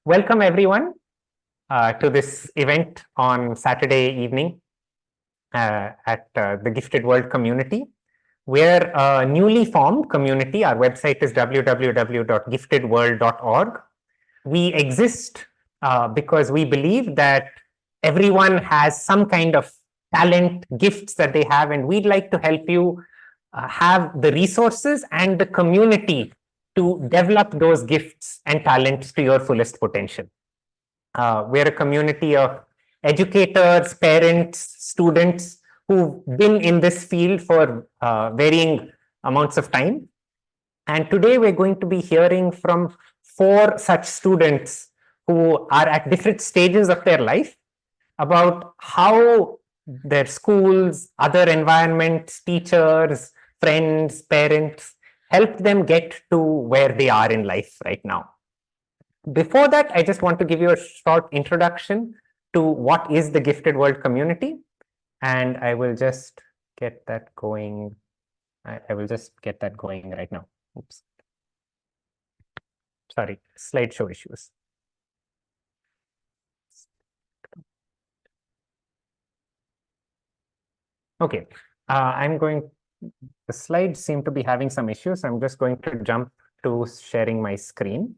Welcome everyone to this event on Saturday evening at the Gifted World community. We're a newly formed community. Our website is www.giftedworld.org. We exist because we believe that everyone has some kind of talent, gifts that they have, and we'd like to help you have the resources and the community to develop those gifts and talents to your fullest potential. We're a community of educators, parents, students who've been in this field for varying amounts of time. And today we're going to be hearing from 4 such students who are at different stages of their life about how their schools, other environments, teachers, friends, parents helped them get to where they are in life right now. Before that, I just want to give you a short introduction to what is the Gifted World community, and I will just get that going. I will just get that going right now. Oops. Sorry, slideshow issues. Okay, the slides seem to be having some issues. I'm just going to jump to sharing my screen.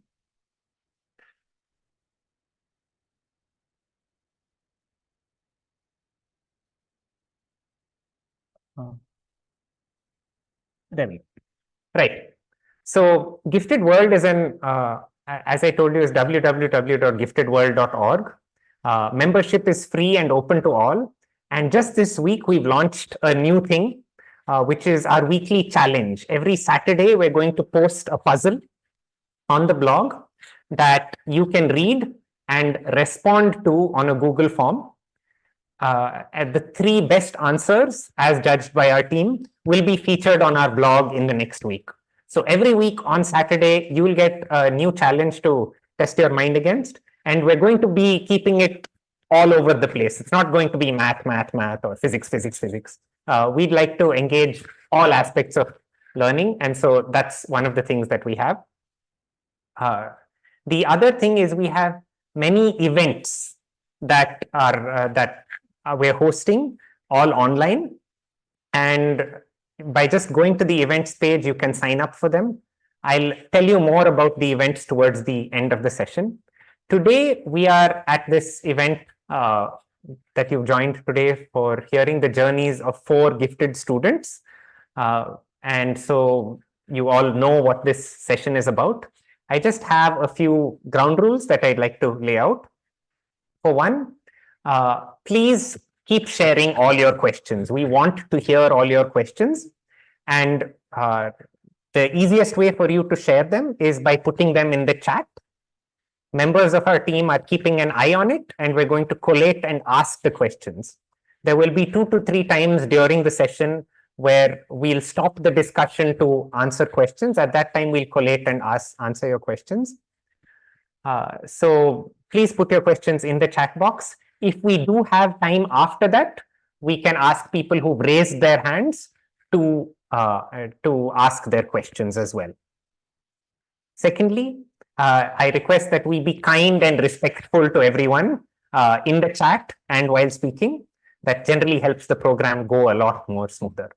There we go. Right. So Gifted World is as I told you, is www.giftedworld.org. Membership is free and open to all. And just this week, we've launched a new thing, which is our weekly challenge. Every Saturday, we're going to post a puzzle on the blog that you can read and respond to on a Google form. And the 3 best answers, as judged by our team, will be featured on our blog in the next week. So every week on Saturday, you will get a new challenge to test your mind against. And we're going to be keeping it all over the place. It's not going to be math, or physics. We'd like to engage all aspects of learning. And so that's one of the things that we have. The other thing is we have many events that we're hosting all online. And by just going to the events page, you can sign up for them. I'll tell you more about the events towards the end of the session. Today, we are at this event that you've joined today for hearing the journeys of 4 gifted students. And so you all know what this session is about. I just have a few ground rules that I'd like to lay out. For one, please keep sharing all your questions. We want to hear all your questions. And the easiest way for you to share them is by putting them in the chat. Members of our team are keeping an eye on it, and we're going to collate and ask the questions. There will be 2 to 3 times during the session where we'll stop the discussion to answer questions. At that time, we'll collate and answer your questions. So please put your questions in the chat box. If we do have time after that, we can ask people who've raised their hands to ask their questions as well. Secondly, I request that we be kind and respectful to everyone in the chat and while speaking. That generally helps the program go a lot more smoother.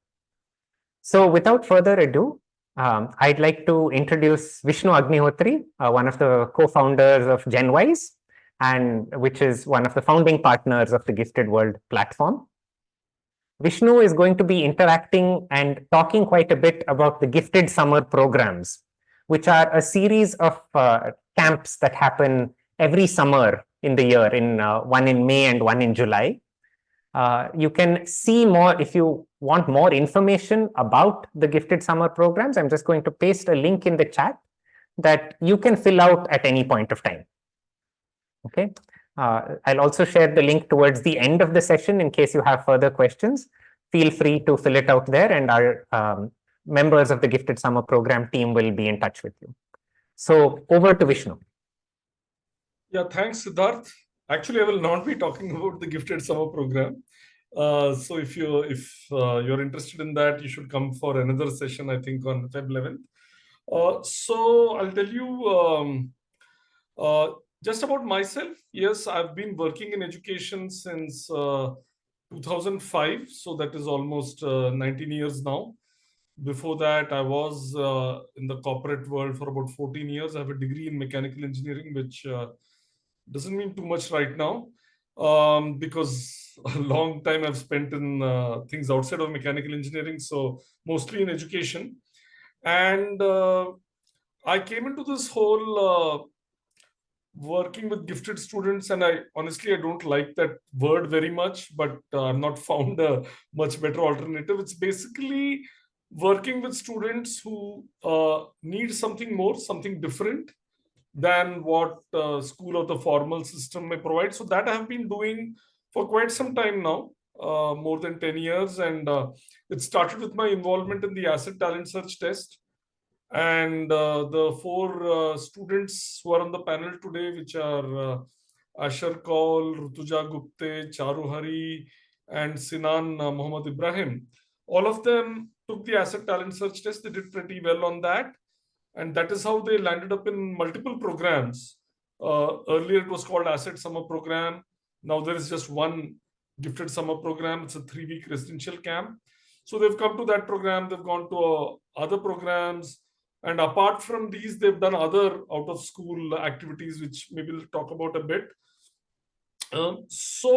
So without further ado, I'd like to introduce Vishnu Agnihotri, one of the co-founders of GenWise, and which is one of the founding partners of the Gifted World platform. Vishnu is going to be interacting and talking quite a bit about the Gifted Summer programs, which are a series of camps that happen every summer in the year, one in May and one in July. You can see more if you want more information about the Gifted Summer programs. I'm just going to paste a link in the chat that you can fill out at any point of time. Okay. I'll also share the link towards the end of the session in case you have further questions. Feel free to fill it out there, and our members of the Gifted Summer Program team will be in touch with you. So over to Vishnu. Yeah, thanks, Siddharth. Actually, I will not be talking about the Gifted Summer Program. So if you're interested in that, you should come for another session, I think, on Feb 11th. So I'll tell you, Just about myself, yes, I've been working in education since 2005, so that is almost 19 years now. Before that, I was in the corporate world for about 14 years. I have a degree in mechanical engineering, which doesn't mean too much right now, because a long time I've spent in things outside of mechanical engineering, so mostly in education. And I came into this whole working with gifted students, and I honestly I don't like that word very much, but I've not found a much better alternative. It's basically working with students who need something more, something different than what school or the formal system may provide. So that I have been doing for quite some time now, more than 10 years. And it started with my involvement in the asset talent search test. And the four students who are on the panel today, which are Asher Kaul, Rutuja Gupta, Charu Hari, and Sinan Muhammad Ibrahim, all of them took the asset talent search test. They did pretty well on that. And that is how they landed up in multiple programs. Earlier, it was called Asset Summer Program. Now there is just one gifted summer program. It's a 3-week residential camp. So they've come to that program. They've gone to other programs. And apart from these, they've done other out of school activities, which maybe we'll talk about a bit. Yes,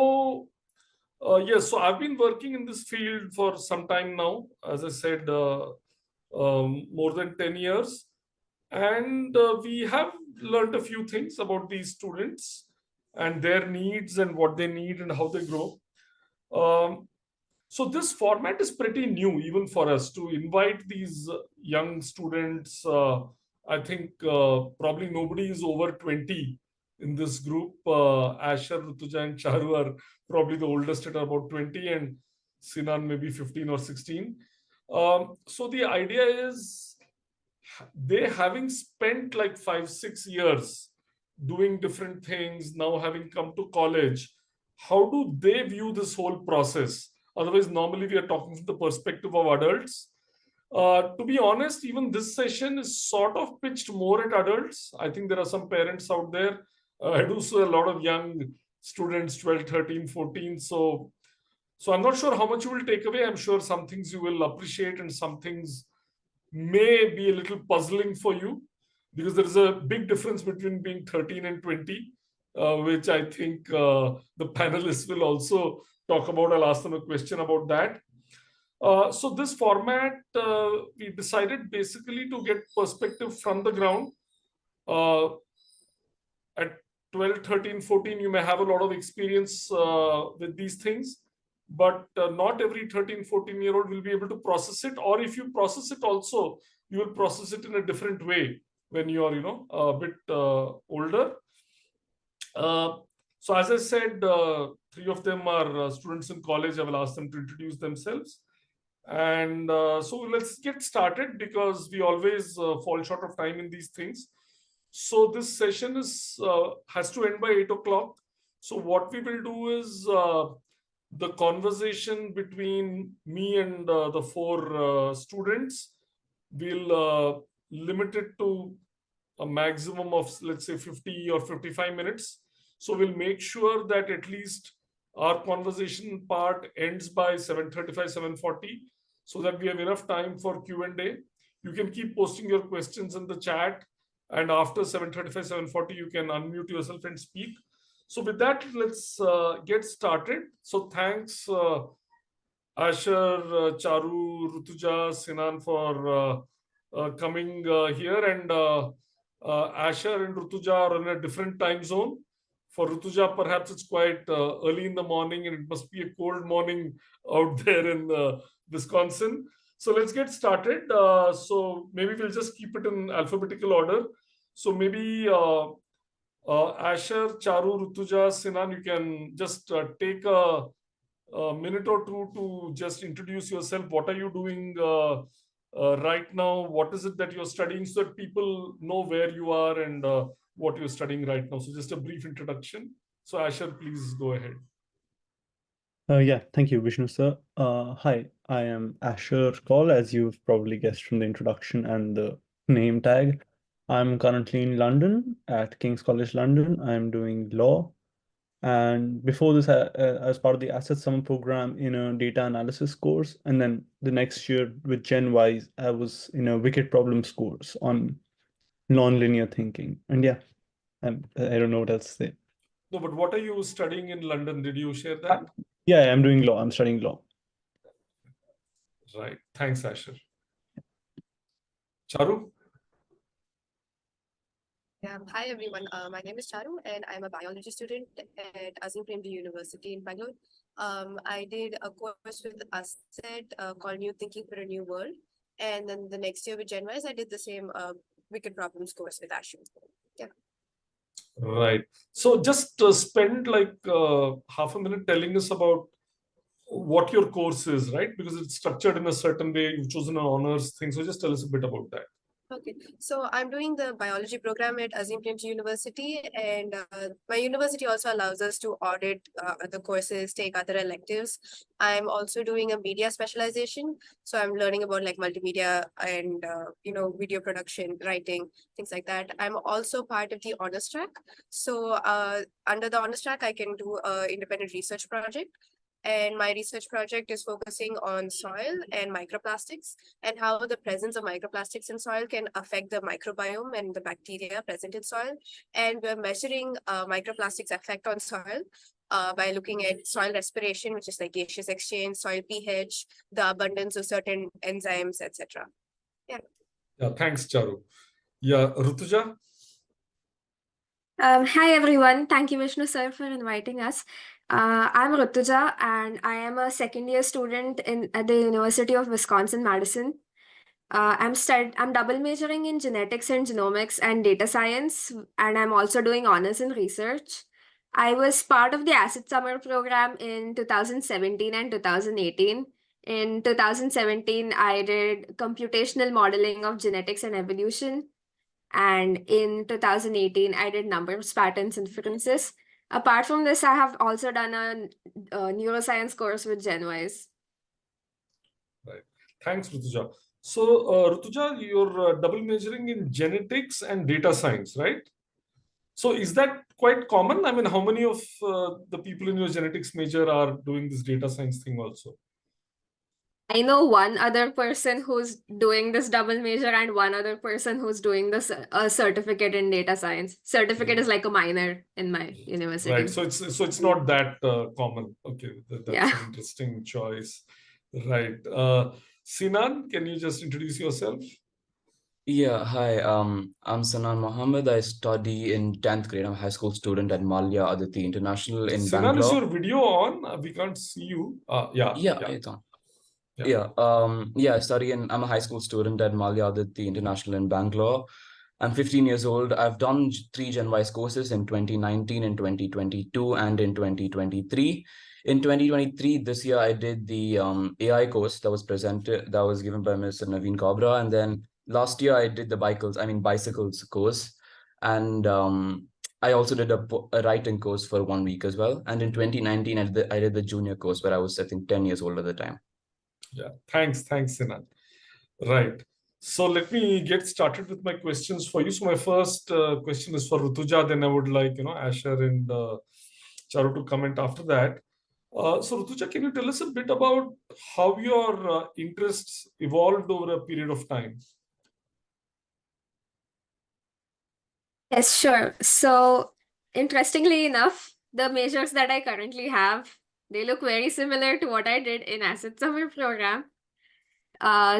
so I've been working in this field for some time now. As I said, more than 10 years. And we have learned a few things about these students and their needs and what they need and how they grow. So this format is pretty new even for us to invite these young students. I think probably nobody is over 20 in this group. Asher, Rutuja, and Charu are probably the oldest at about 20, and Sinan maybe 15 or 16. So the idea is they, having spent like 5-6 years doing different things, now having come to college, how do they view this whole process? Otherwise, normally we are talking from the perspective of adults. To be honest, even this session is sort of pitched more at adults. I think there are some parents out there. I do see a lot of young students, 12, 13, 14. So I'm not sure how much you will take away. I'm sure some things you will appreciate and some things may be a little puzzling for you, because there is a big difference between being 13 and 20, which I think the panelists will also talk about. I'll ask them a question about that. So this format, we decided basically to get perspective from the ground. At 12, 13, 14, you may have a lot of experience with these things, but not every 13, 14-year-old will be able to process it. Or if you process it also, you will process it in a different way when you are, a bit older. So as I said, 3 of them are students in college. I will ask them to introduce themselves. And so let's get started, because we always fall short of time in these things. So this session has to end by 8 o'clock. So what we will do is the conversation between me and the 4 students, we'll limit it to a maximum of, let's say, 50 or 55 minutes. So we'll make sure that at least our conversation part ends by 7:35, 7:40, so that we have enough time for Q&A. You can keep posting your questions in the chat, and after 7:35, 7:40, you can unmute yourself and speak. So with that, let's get started. So thanks, Asher, Charu, Rutuja, Sinan, for coming here. And Asher and Rutuja are in a different time zone. For Rutuja, perhaps it's quite early in the morning, and it must be a cold morning out there in Wisconsin. So let's get started. So maybe we'll just keep it in alphabetical order. So maybe Asher, Charu, Rutuja, Sinan, you can just take a minute or two to just introduce yourself. What are you doing right now? What is it that you're studying, so that people know where you are and what you're studying right now? So just a brief introduction. So Asher, please go ahead. Yeah, thank you, Vishnu sir. Hi, I am Asher Kaul, as you've probably guessed from the introduction and the name tag. I'm currently in London at King's College London. I'm doing law. And before this, I was part of the Asset Summer program in a data analysis course. And then the next year with GenWise, I was in a wicked problems course on nonlinear thinking. And yeah, I don't know what else to say. No, but what are you studying in London? Did you share that? Yeah, I'm doing law. I'm studying law. Right. Thanks, Asher. Charu? Yeah. Hi, everyone. My name is Charu, and I'm a biology student at University in Bangalore. I did a course with Asset called New Thinking for a New World. And then the next year with GenWise, I did the same Wicked Problems course with Ashu. Yeah. Right. So just spend like half a minute telling us about what your course is, right? Because it's structured in a certain way. You've chosen an honors thing. So just tell us a bit about that. Okay, so I'm doing the biology program at University, and my university also allows us to audit other courses, take other electives. I'm also doing a media specialization, so I'm learning about like multimedia and video production, writing, things like that. I'm also part of the honors track. So under the honors track, I can do an independent research project. And my research project is focusing on soil and microplastics and how the presence of microplastics in soil can affect the microbiome and the bacteria present in soil. And we're measuring microplastics effect on soil by looking at soil respiration, which is like gaseous exchange, soil pH, the abundance of certain enzymes, etc. Yeah. Yeah, thanks, Charu. Yeah, Rutuja? Hi everyone, thank you Vishnu sir for inviting us. I'm Rutuja and I am a second year student at the University of Wisconsin-Madison. I'm double majoring in genetics and genomics and data science, and I'm also doing honors in research. I was part of the Asset Summer program in 2017 and 2018. In 2017, I did computational modeling of genetics and evolution. And in 2018, I did numbers, patterns, inferences. Apart from this, I have also done a neuroscience course with GenWise. Right. Thanks, Rutuja. So, Rutuja, you're double majoring in genetics and data science, right? So, is that quite common? I mean, how many of the people in your genetics major are doing this data science thing also? I know one other person who's doing this double major and one other person who's doing this certificate in data science. Certificate is like a minor in my university. Right. So it's not that common. Okay, that's Yeah. an interesting choice. Right. Sinan, can you just introduce yourself? Yeah, hi. I'm Sanan Mohammed. I study in 10th grade. I'm a high school student at Malia Aditi International in Sinan, Bangalore. is your video on? We can't see you. Yeah. It's on. I'm a high school student at Malia Aditi International in Bangalore. I'm 15 years old. I've done 3 GenWise courses in 2019, in 2022, and in 2023. In 2023, this year, I did the AI course that was given by Mr. Naveen Kabra. And then last year, I did the bicycles course. And I also did a writing course for 1 week as well. And in 2019, I did the junior course where I was, I think, 10 years old at the time. Yeah, thanks, Sinan. Right. So let me get started with my questions for you. So my first question is for Rutuja. Then I would like Asher and Charu to comment after that. So Rutuja, can you tell us a bit about how your interests evolved over a period of time? Yes, sure. So interestingly enough, the majors that I currently have, they look very similar to what I did in Asset Summer program.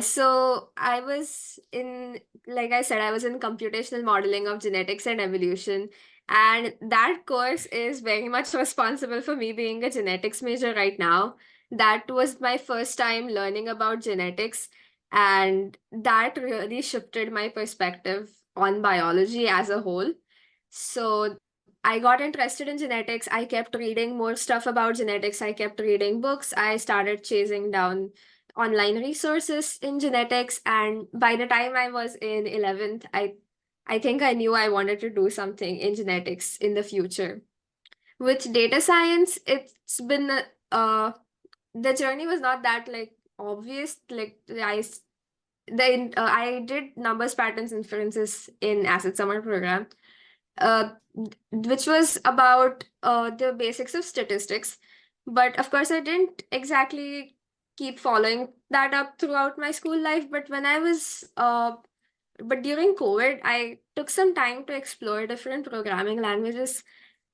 So I was in, like I said, I was in computational modeling of genetics and evolution. And that course is very much responsible for me being a genetics major right now. That was my first time learning about genetics. And that really shifted my perspective on biology as a whole. So I got interested in genetics. I kept reading more stuff about genetics. I kept reading books. I started chasing down online resources in genetics. And by the time I was in 11th, I think I knew I wanted to do something in genetics in the future. With data science, it's been the journey was not that like obvious. Like I did numbers, patterns, inferences in asset summer program, which was about the basics of statistics. But of course, I didn't exactly keep following that up throughout my school life. But during COVID, I took some time to explore different programming languages,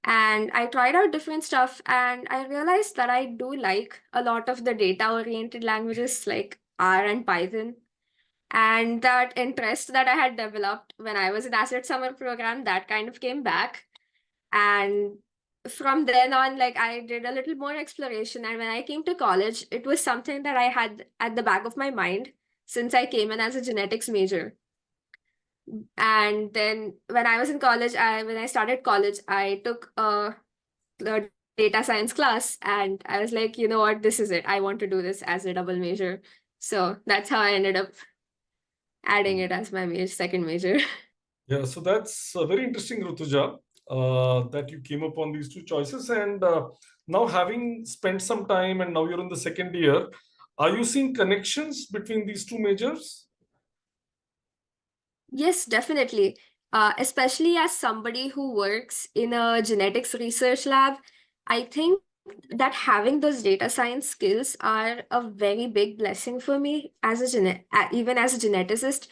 and I tried out different stuff, and I realized that I do like a lot of the data-oriented languages like R and Python. And that interest that I had developed when I was in Asset Summer program, that kind of came back. And from then on, like, I did a little more exploration. And when I came to college, it was something that I had at the back of my mind since I came in as a genetics major. And then when I was in college, when I started college, I took a data science class, and I was like, you know what, this is it. I want to do this as a double major. So that's how I ended up adding it as my second major. Yeah, so that's very interesting, Rutuja, that you came upon these two choices. And now, having spent some time and now you're in the second year, are you seeing connections between these two majors? Yes, definitely. Especially as somebody who works in a genetics research lab, I think that having those data science skills are a very big blessing for me as even as a geneticist.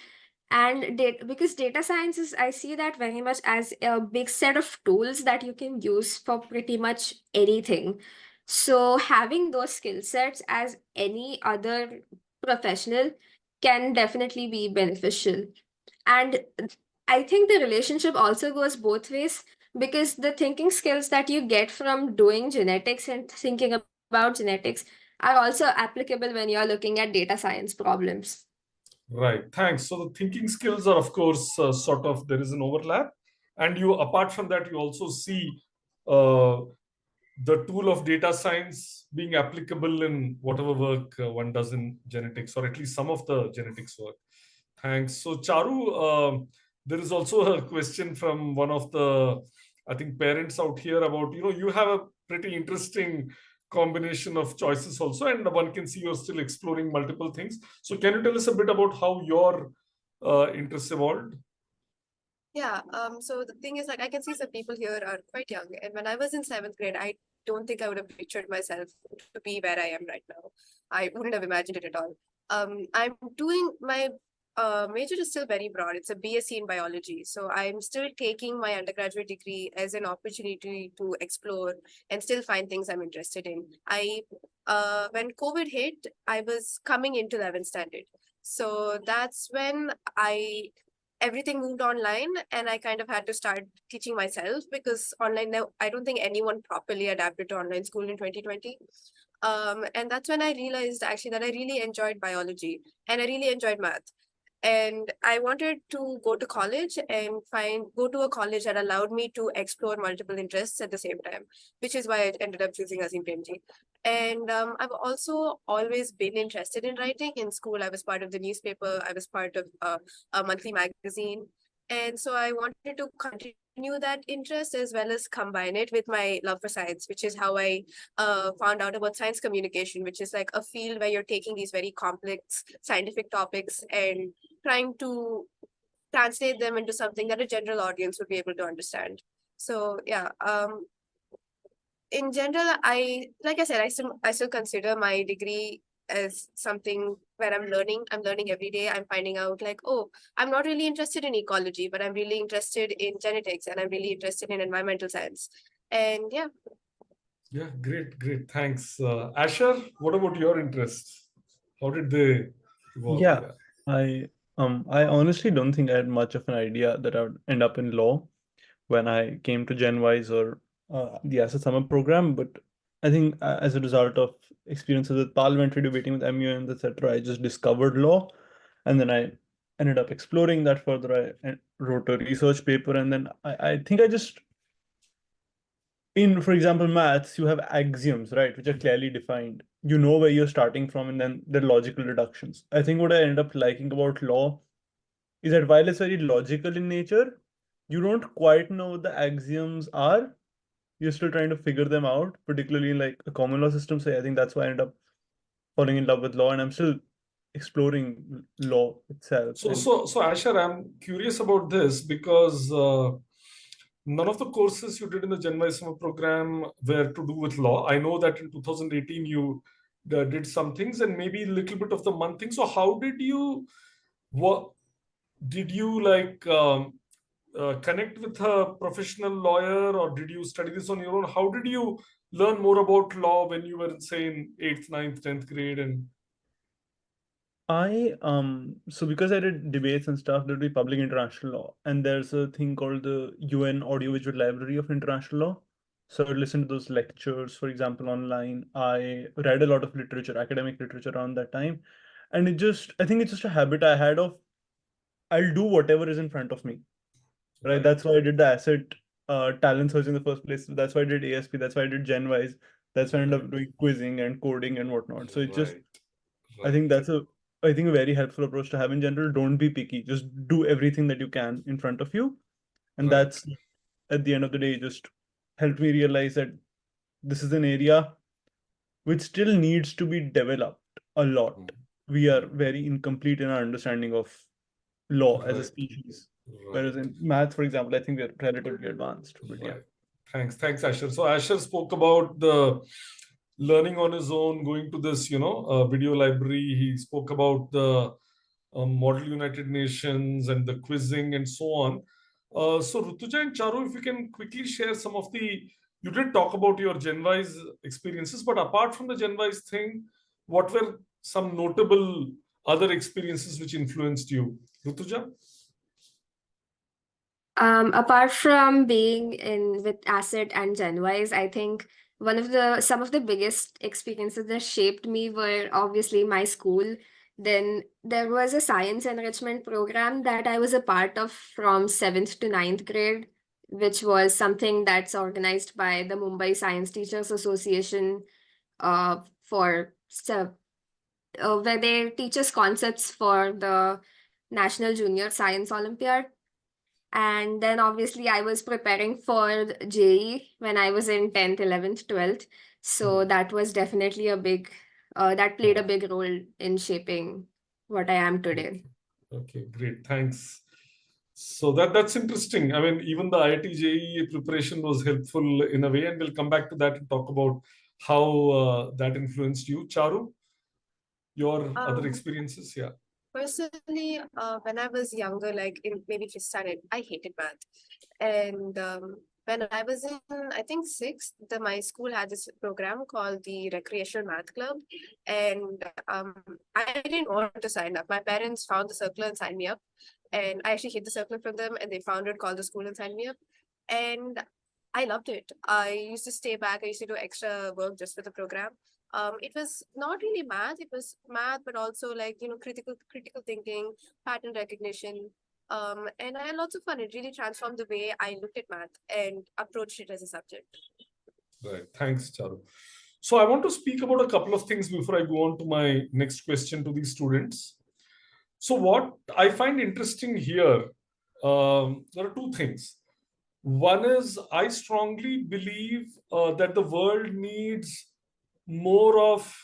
And because data science is, I see that very much as a big set of tools that you can use for pretty much anything. So having those skill sets as any other professional can definitely be beneficial. And I think the relationship also goes both ways, because the thinking skills that you get from doing genetics and thinking about genetics are also applicable when you're looking at data science problems. Right, thanks. So the thinking skills are, of course, sort of, there is an overlap. And you, apart from that, you also see the tool of data science being applicable in whatever work one does in genetics, or at least some of the genetics work. Thanks. So Charu, there is also a question from one of the, I think, parents out here about, you have a pretty interesting combination of choices also, and one can see you're still exploring multiple things. So can you tell us a bit about how your interests evolved? Yeah, so the thing is, like, I can see some people here are quite young, and when I was in 7th grade, I don't think I would have pictured myself to be where I am right now. I wouldn't have imagined it at all. I'm doing my major is still very broad. It's a BSc in biology. So I'm still taking my undergraduate degree as an opportunity to explore and still find things I'm interested in. When COVID hit, I was coming into 11th standard. So that's when everything moved online, and I kind of had to start teaching myself, because online now, I don't think anyone properly adapted to online school in 2020. And that's when I realized actually that I really enjoyed biology and I really enjoyed math. And I wanted to go to college and go to a college that allowed me to explore multiple interests at the same time, which is why I ended up choosing Azim Premji. And I've also always been interested in writing. In school, I was part of the newspaper. I was part of a monthly magazine. And so I wanted to continue that interest as well as combine it with my love for science, which is how I found out about science communication, which is like a field where you're taking these very complex scientific topics and trying to translate them into something that a general audience would be able to understand. So yeah, in general, like I said, I still consider my degree as something where I'm learning every day. I'm finding out like, oh, I'm not really interested in ecology, but I'm really interested in genetics, and I'm really interested in environmental science. And yeah. Yeah, great. Thanks. Asher, what about your interests? How did they evolve? Yeah, I honestly don't think I had much of an idea that I would end up in law when I came to GenWise or the Asset Summer program, but I think as a result of experiences with parliamentary debating with MUNs, etc., I just discovered law, and then I ended up exploring that further. I wrote a research paper, and then I think I just, in, for example, maths, you have axioms, right, which are clearly defined. You know where you're starting from, and then the logical deductions. I think what I ended up liking about law is that while it's very logical in nature, you don't quite know what the axioms are. You're still trying to figure them out, particularly in like a common law system. So I think that's why I ended up falling in love with law, and I'm still exploring law itself. So Asher, I'm curious about this because none of the courses you did in the GenWise summer program were to do with law. I know that in 2018 you did some things and maybe a little bit of the month thing. So how did you, what did you like connect with a professional lawyer, or did you study this on your own? How did you learn more about law when you were, say, in 8th, 9th, 10th grade? And so because I did debates and stuff, there'd be public international law, and there's a thing called the UN Audiovisual Library of International Law. So I listened to those lectures, for example, online. I read a lot of literature, academic literature around that time. And I think it's just a habit I had of, I'll do whatever is in front of me, right? Right. That's why I did the asset talent search in the first place. That's why I did ASP. That's why I did GenWise. That's why I ended up doing quizzing and coding and whatnot. So it just, I think that's a very helpful approach to have in general. Don't be picky. Just do everything that you can in front of you. And Right. that's, at the end of the day, just helped me realize that this is an area which still needs to be developed a lot. We are very incomplete in our understanding of law as a Right. species. Right. Whereas in math, for example, I think we're relatively advanced. But yeah. Right. Thanks, Asher. So Asher spoke about the learning on his own, going to this, video library. He spoke about the Model United Nations and the quizzing and so on. So Rutuja and Charu, if you can quickly share some of you did talk about your GenWise experiences, but apart from the GenWise thing, what were some notable other experiences which influenced you? Rutuja? Apart from being in with Asset and GenWise, I think some of the biggest experiences that shaped me were obviously my school. Then there was a science enrichment program that I was a part of from 7th to 9th grade, which was something that's organized by the Mumbai Science Teachers Association where they teach us concepts for the National Junior Science Olympiad. And then obviously I was preparing for JEE when I was in 10th, 11th, 12th. So that was definitely that played a big role in shaping what I am today. Okay, great. Thanks. So that's interesting. I mean, even the IIT JEE preparation was helpful in a way, and we'll come back to that and talk about how that influenced you. Charu, your other experiences? Yeah. Personally, when I was younger, like in maybe fifth standard, I hated math. And when I was in, I think sixth, my school had this program called the Recreational Math Club. And I didn't want to sign up. My parents found the circular and signed me up. And I actually hid the circular from them, and they found it, called the school, and signed me up. And I loved it. I used to stay back. I used to do extra work just for the program. It was not really math, it was math, but also like, critical thinking, pattern recognition. And I had lots of fun. It really transformed the way I looked at math and approached it as a subject. Right. Thanks, Charu. So I want to speak about a couple of things before I go on to my next question to these students. So what I find interesting here, there are two things. One is I strongly believe that the world needs more of,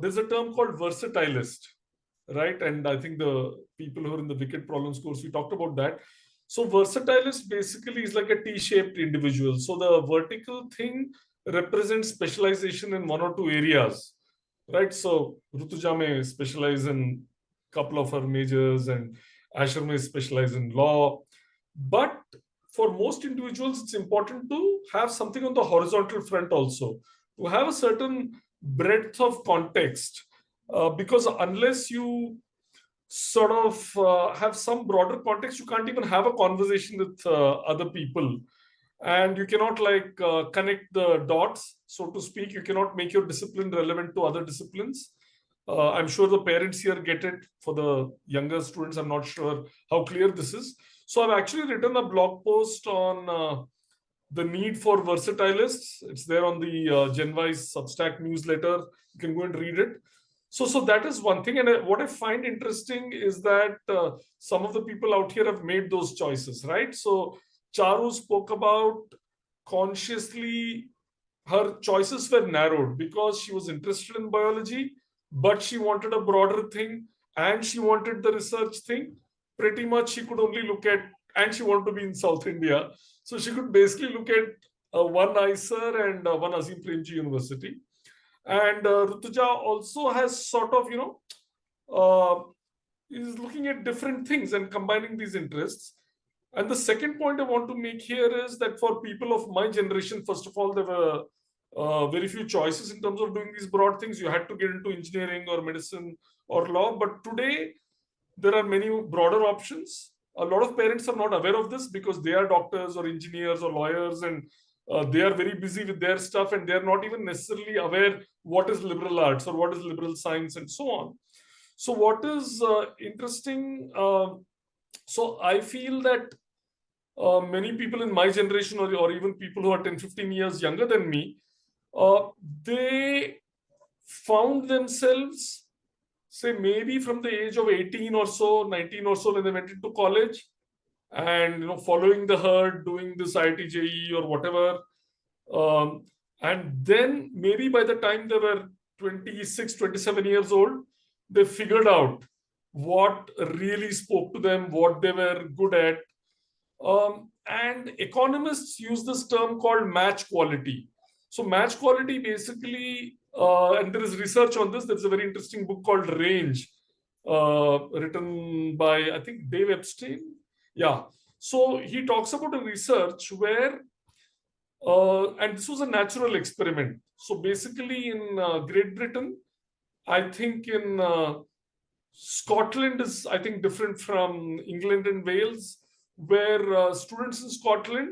there's a term called versatilist, right? And I think the people who are in the wicked problems course, we talked about that. So versatilist basically is like a T-shaped individual. So the vertical thing represents specialization in one or two areas, right? So Rutuja may specialize in a couple of her majors and Asher may specialize in law. But for most individuals, it's important to have something on the horizontal front also, to have a certain breadth of context, because unless you sort of have some broader context, you can't even have a conversation with other people, and you cannot connect the dots, so to speak. You cannot make your discipline relevant to other disciplines. I'm sure the parents here get it. For the younger students, I'm not sure how clear this is. So I've actually written a blog post on the need for versatilists. It's there on the GenWise Substack newsletter. You can go and read it. So that is one thing. And what I find interesting is that some of the people out here have made those choices, right? So Charu spoke about consciously her choices were narrowed because she was interested in biology, but she wanted a broader thing and she wanted the research thing. Pretty much she could only look at, and she wanted to be in South India. So she could basically look at one ISER and one Azim Premji University. And Rutuja also has sort of, is looking at different things and combining these interests. And the second point I want to make here is that for people of my generation, first of all, there were very few choices in terms of doing these broad things. You had to get into engineering or medicine or law. But today, there are many broader options. A lot of parents are not aware of this because they are doctors or engineers or lawyers, and they are very busy with their stuff, and they're not even necessarily aware what is liberal arts or what is liberal science and so on. So what is interesting, so I feel that many people in my generation or even people who are 10, 15 years younger than me, they found themselves, say maybe from the age of 18 or so, 19 or so, when they went into college, and following the herd, doing this IIT JEE or whatever. And then maybe by the time they were 26, 27 years old, they figured out what really spoke to them, what they were good at. And economists use this term called match quality. So match quality basically, and there is research on this. There's a very interesting book called Range, written by, I think, Dave Epstein. Yeah. So he talks about a research where, and this was a natural experiment. So basically in Great Britain, I think in Scotland is, I think, different from England and Wales, where students in Scotland,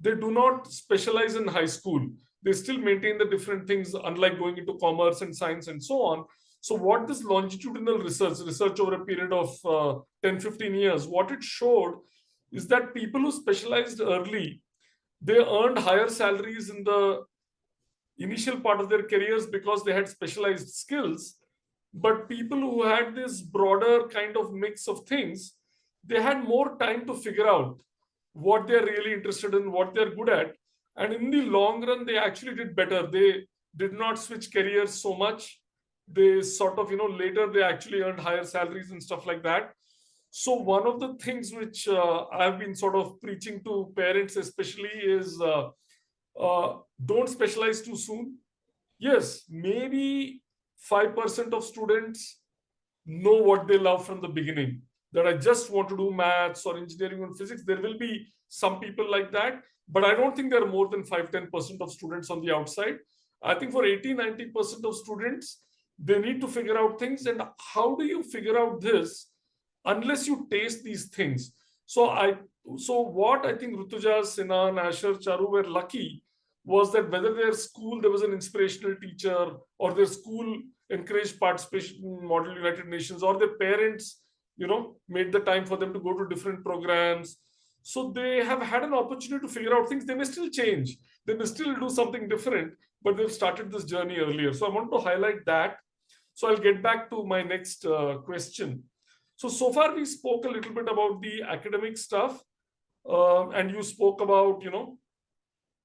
they do not specialize in high school. They still maintain the different things, unlike going into commerce and science and so on. So what this longitudinal research over a period of 10, 15 years, what it showed is that people who specialized early, they earned higher salaries in the initial part of their careers because they had specialized skills. But people who had this broader kind of mix of things, they had more time to figure out what they're really interested in, what they're good at. And in the long run, they actually did better. They did not switch careers so much. They sort of, later they actually earned higher salaries and stuff like that. So one of the things which I've been sort of preaching to parents especially is don't specialize too soon. Yes, maybe 5% of students know what they love from the beginning, that I just want to do maths or engineering or physics. There will be some people like that, but I don't think there are more than 5-10% of students on the outside. I think for 80-90% of students, they need to figure out things. And how do you figure out this unless you taste these things? So what I think Rutuja, Sinan, Asher, Charu were lucky was that whether their school, there was an inspirational teacher, or their school encouraged participation in Model United Nations, or their parents, made the time for them to go to different programs. So they have had an opportunity to figure out things. They may still change. They may still do something different, but they've started this journey earlier. So I want to highlight that. So I'll get back to my next question. So far we spoke a little bit about the academic stuff, and you spoke about,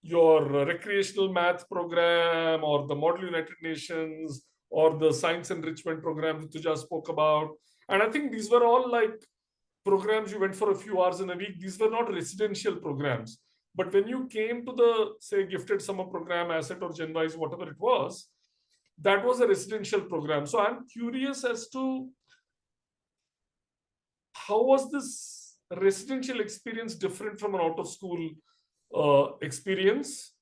your recreational math program or the Model United Nations or the science enrichment program Rutuja spoke about. And I think these were all like programs you went for a few hours in a week. These were not residential programs. But when you came to the, say, gifted summer program, Asset or GenWise, whatever it was, that was a residential program. So I'm curious as to how was this residential experience different from an out-of-school experience?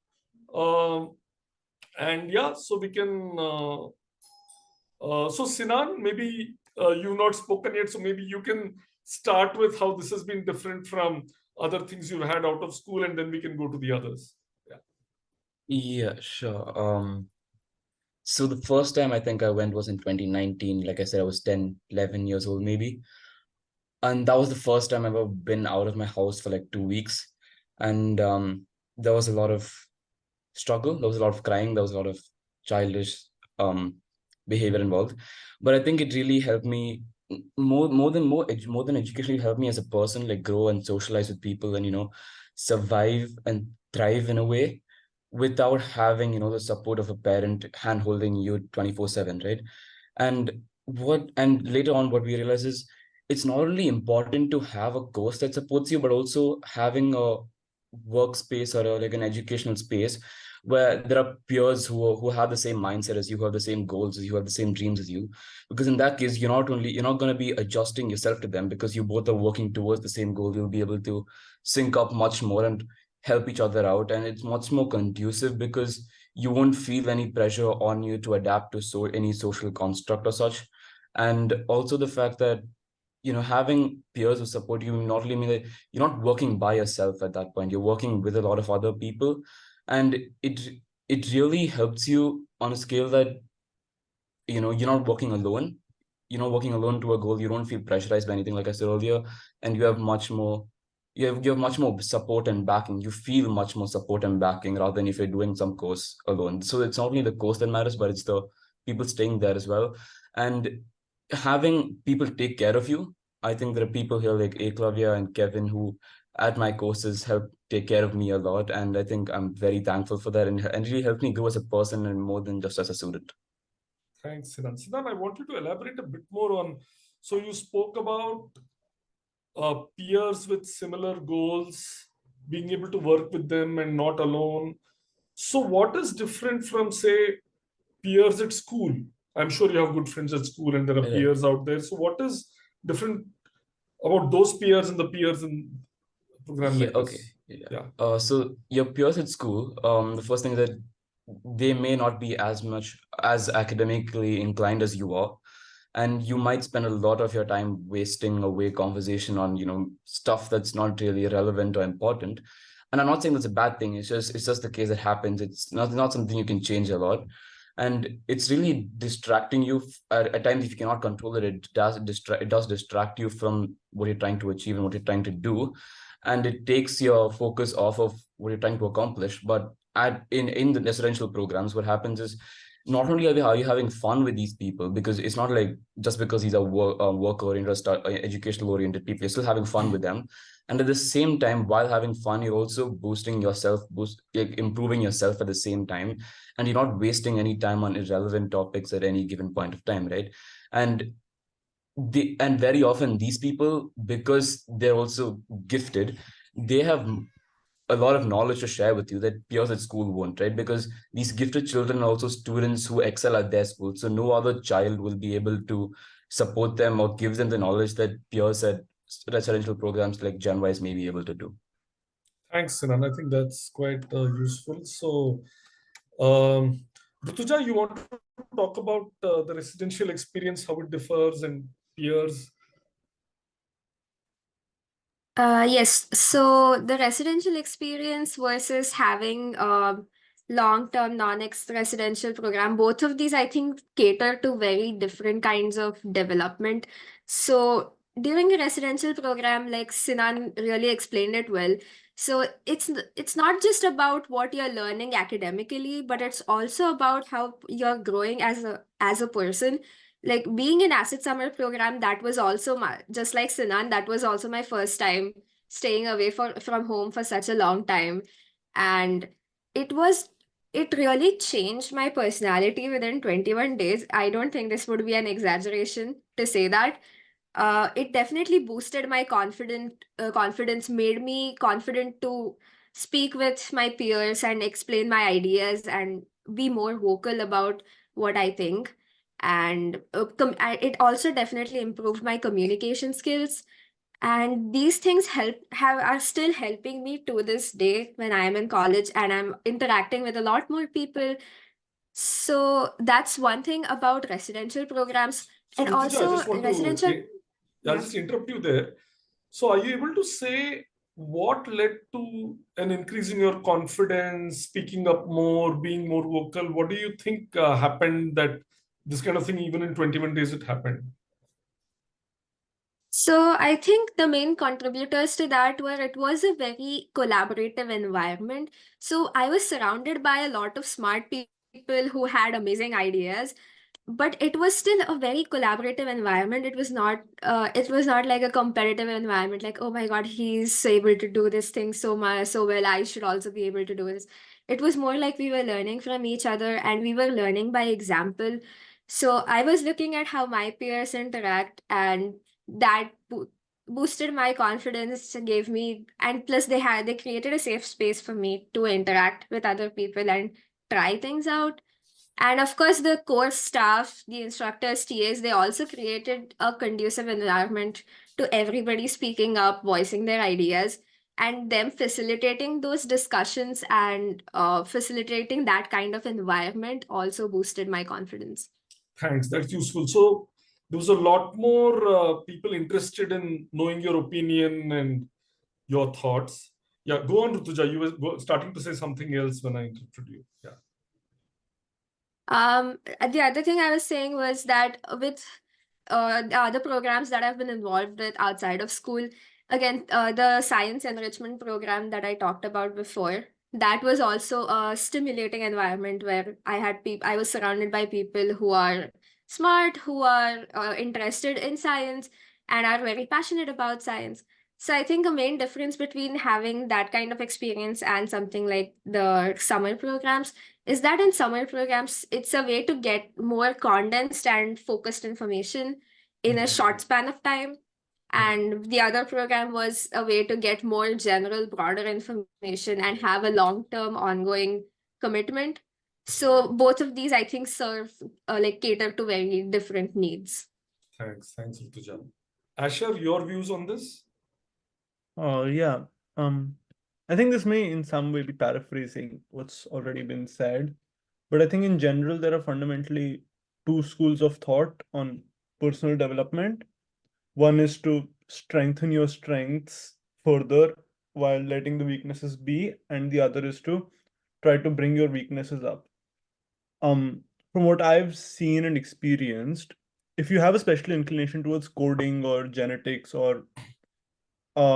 And yeah, so we can, so Sinan, maybe you've not spoken yet, so maybe you can start with how this has been different from other things you've had out of school, and then we can go to the others. Yeah, sure. So the first time I think I went was in 2019. Like I said, I was 10, 11 years old maybe. And that was the first time I've ever been out of my house for like 2 weeks. And there was a lot of struggle. There was a lot of crying. There was a lot of childish behavior involved. But I think it really helped me more than education, helped me as a person, like grow and socialize with people and, survive and thrive in a way without having, the support of a parent hand-holding you 24/7, right? And later on, what we realize is it's not only important to have a course that supports you, but also having a workspace or like an educational space where there are peers who have the same mindset as you, who have the same goals as you, who have the same dreams as you. Because in that case, you're not going to be adjusting yourself to them, because you both are working towards the same goal. You'll be able to sync up much more and help each other out, and it's much more conducive because you won't feel any pressure on you to adapt to any social construct or such. And also the fact that having peers who support you not only mean that you're not working by yourself at that point, you're working with a lot of other people, and it really helps you on a scale that you're not working alone. You're not working alone to a goal. You don't feel pressurized by anything, like I said earlier, and you have much more support and backing. You feel much more support and backing rather than if you're doing some course alone. So it's not only the course that matters, but it's the people staying there as well. And having people take care of you. I think there are people here like Eklavya and Kevin who at my courses help take care of me a lot. And I think I'm very thankful for that, and really helped me grow as a person and more than just as a student. Thanks, Sinan. Sinan, I want you to elaborate a bit more on, so you spoke about peers with similar goals, being able to work with them and not alone. So what is different from, say, peers at school? I'm sure you have good friends at school and there are peers out there. So what is different about those peers and the peers in a program like this? Yeah. So your peers at school, the first thing is that they may not be as academically inclined as you are. And you might spend a lot of your time wasting away conversation on, stuff that's not really relevant or important. And I'm not saying that's a bad thing. It's just the case that happens. It's not something you can change a lot. And it's really distracting you at times. If you cannot control it, it does distract you from what you're trying to achieve and what you're trying to do. And it takes your focus off of what you're trying to accomplish. But in the residential programs, what happens is not only are you having fun with these people, because it's not like just because these are work-oriented or educational-oriented people, you're still having fun with them. And at the same time, while having fun, you're also boosting yourself, improving yourself at the same time. And you're not wasting any time on irrelevant topics at any given point of time, right? And very often these people, because they're also gifted, they have a lot of knowledge to share with you that peers at school won't, right? Because these gifted children are also students who excel at their school. So no other child will be able to support them or give them the knowledge that peers at residential programs like GenWise may be able to do. Thanks, Sinan. I think that's quite useful. So, Rutuja, you want to talk about the residential experience, how it differs, and peers? Yes, so the residential experience versus having a long-term non-residential program, both of these I think cater to very different kinds of development. So during a residential program, like Sinan really explained it well. So it's not just about what you're learning academically, but it's also about how you're growing as a person. Like being in Asset Summer program, that was also just like Sinan, that was also my first time staying away from home for such a long time. And it really changed my personality within 21 days. I don't think this would be an exaggeration to say that. It definitely boosted my confidence, made me confident to speak with my peers and explain my ideas and be more vocal about what I think. And it also definitely improved my communication skills. And these things are still helping me to this day when I am in college and I'm interacting with a lot more people. So that's one thing about residential programs. So, And Rutuja, also I just want residential. I'll just interrupt you there. So are you able to say what led to an increase in your confidence, speaking up more, being more vocal? What do you think happened that this kind of thing, even in 21 days, it happened? So I think the main contributors to that were it was a very collaborative environment. So I was surrounded by a lot of smart people who had amazing ideas, but it was still a very collaborative environment. It was not like a competitive environment, like, oh my God, he's able to do this thing so well, I should also be able to do this. It was more like we were learning from each other and we were learning by example. So I was looking at how my peers interact, and that boosted my confidence, gave me, and plus they created a safe space for me to interact with other people and try things out. And of course, the course staff, the instructors, TAs, they also created a conducive environment to everybody speaking up, voicing their ideas, and them facilitating those discussions and facilitating that kind of environment also boosted my confidence. Thanks, that's useful. So there was a lot more people interested in knowing your opinion and your thoughts. Yeah, go on, Rutuja. You were starting to say something else when I interrupted you. Yeah. The other thing I was saying was that with the other programs that I've been involved with outside of school, again, the science enrichment program that I talked about before, that was also a stimulating environment where I was surrounded by people who are smart, who are interested in science, and are very passionate about science. So I think a main difference between having that kind of experience and something like the summer programs is that in summer programs, it's a way to get more condensed and focused information in a short span of time. And the other program was a way to get more general, broader information and have a long-term ongoing commitment. So both of these, I think, serve cater to very different needs. Thanks, Rutuja. Asher, your views on this? Yeah. I think this may in some way be paraphrasing what's already been said, but I think in general there are fundamentally two schools of thought on personal development. One is to strengthen your strengths further while letting the weaknesses be, and the other is to try to bring your weaknesses up. From what I've seen and experienced, if you have a special inclination towards coding or genetics or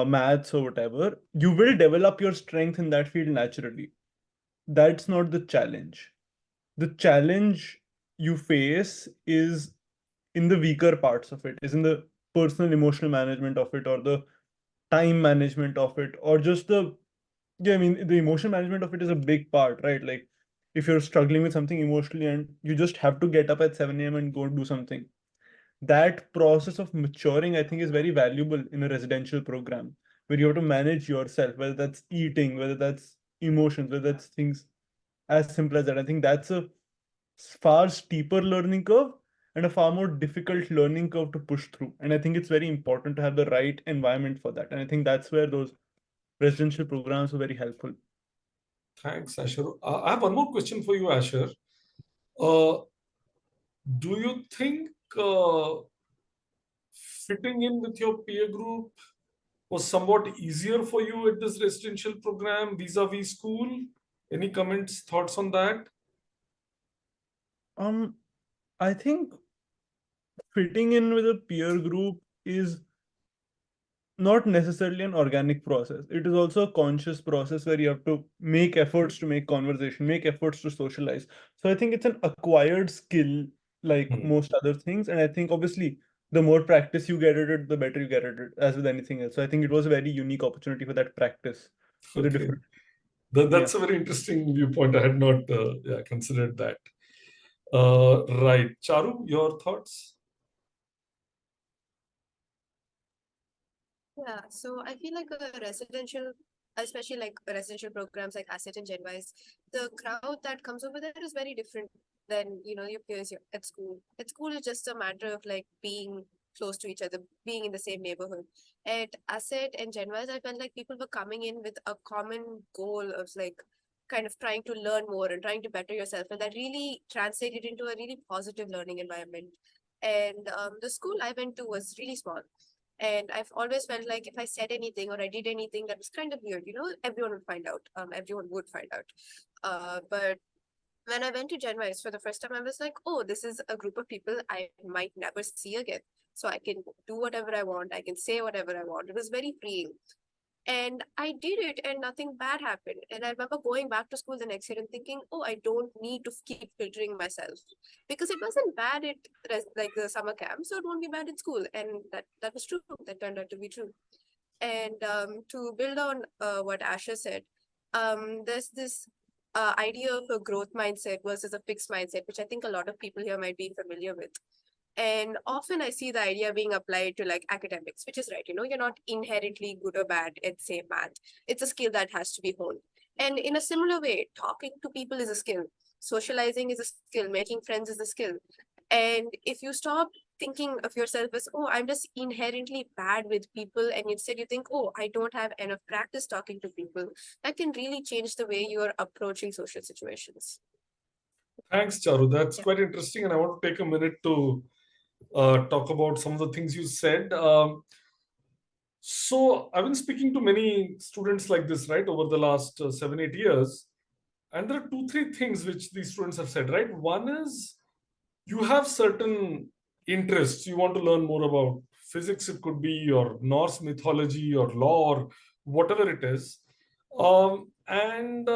maths or whatever, you will develop your strength in that field naturally. That's not the challenge. The challenge you face is in the weaker parts of it, is in the personal emotional management of it, or the time management of it, or just I mean, the emotional management of it is a big part, right? Like if you're struggling with something emotionally and you just have to get up at 7 a.m. and go do something, that process of maturing, I think, is very valuable in a residential program where you have to manage yourself, whether that's eating, whether that's emotions, whether that's things as simple as that. I think that's a far steeper learning curve and a far more difficult learning curve to push through. And I think it's very important to have the right environment for that. And I think that's where those residential programs are very helpful. Thanks, Asher. I have one more question for you, Asher. Do you think fitting in with your peer group was somewhat easier for you at this residential program vis-a-vis school? Any comments, thoughts on that? I think fitting in with a peer group is not necessarily an organic process. It is also a conscious process where you have to make efforts to make conversation, make efforts to socialize. So I think it's an acquired skill like most other things. And I think obviously the more practice you get at it, the better you get at it, as with anything else. So I think it was a very unique opportunity for that practice with a Okay. different. That's a very interesting viewpoint. I had not considered that. Right. Charu, your thoughts? Yeah, so I feel like a residential, especially like residential programs like Asset and GenWise, the crowd that comes over there is very different than, your peers at school. At school, it's just a matter of like being close to each other, being in the same neighborhood. At Asset and GenWise, I felt like people were coming in with a common goal of like kind of trying to learn more and trying to better yourself. And that really translated into a really positive learning environment. And the school I went to was really small. And I've always felt like if I said anything or I did anything that was kind of weird, everyone would find out. Everyone would find out. But when I went to GenWise for the first time, I was like, oh, this is a group of people I might never see again. So I can do whatever I want. I can say whatever I want. It was very freeing. And I did it and nothing bad happened. And I remember going back to school the next year and thinking, oh, I don't need to keep filtering myself because it wasn't bad at like the summer camp. So it won't be bad in school. And that was true. That turned out to be true. And to build on what Asher said, there's this idea of a growth mindset versus a fixed mindset, which I think a lot of people here might be familiar with. And often I see the idea being applied to like academics, which is right. You're not inherently good or bad at, say, math. It's a skill that has to be honed. And in a similar way, talking to people is a skill. Socializing is a skill. Making friends is a skill. And if you stop thinking of yourself as, oh, I'm just inherently bad with people, and instead you think, oh, I don't have enough practice talking to people, that can really change the way you're approaching social situations. Thanks, Charu. That's quite interesting. And I want to take a minute to talk about some of the things you said. So I've been speaking to many students like this, right, over the last 7-8 years. And there are 2-3 things which these students have said, right? One is you have certain interests. You want to learn more about physics, it could be, or Norse mythology, or law, or whatever it is. And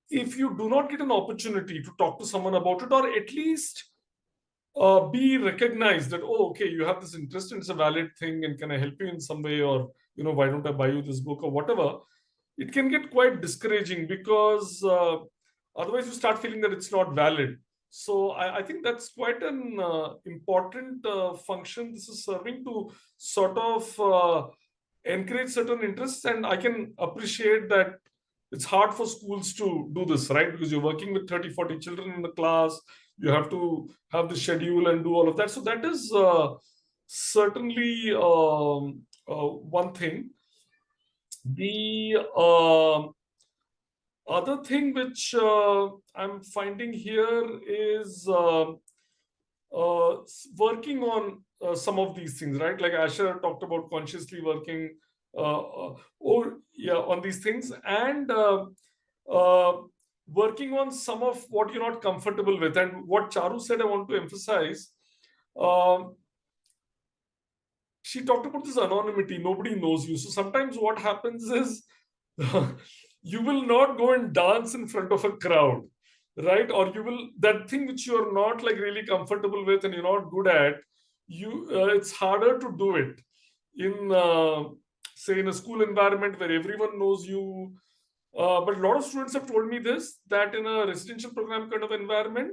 if you do not get an opportunity to talk to someone about it, or at least be recognized that, oh, okay, you have this interest and it's a valid thing, and can I help you in some way, or why don't I buy you this book or whatever, it can get quite discouraging, because otherwise you start feeling that it's not valid. So I think that's quite an important function this is serving, to sort of encourage certain interests. And I can appreciate that it's hard for schools to do this, right? Because you're working with 30-40 children in the class, you have to have the schedule and do all of that. So that is certainly one thing. The other thing which I'm finding here is working on some of these things, right? Like Asher talked about consciously working on these things, and working on some of what you're not comfortable with. And what Charu said, I want to emphasize. She talked about this anonymity. Nobody knows you. So sometimes what happens is you will not go and dance in front of a crowd, right? Or you will, that thing which you're not like really comfortable with and you're not good at, it's harder to do it in say in a school environment where everyone knows you. But a lot of students have told me this, that in a residential program kind of environment,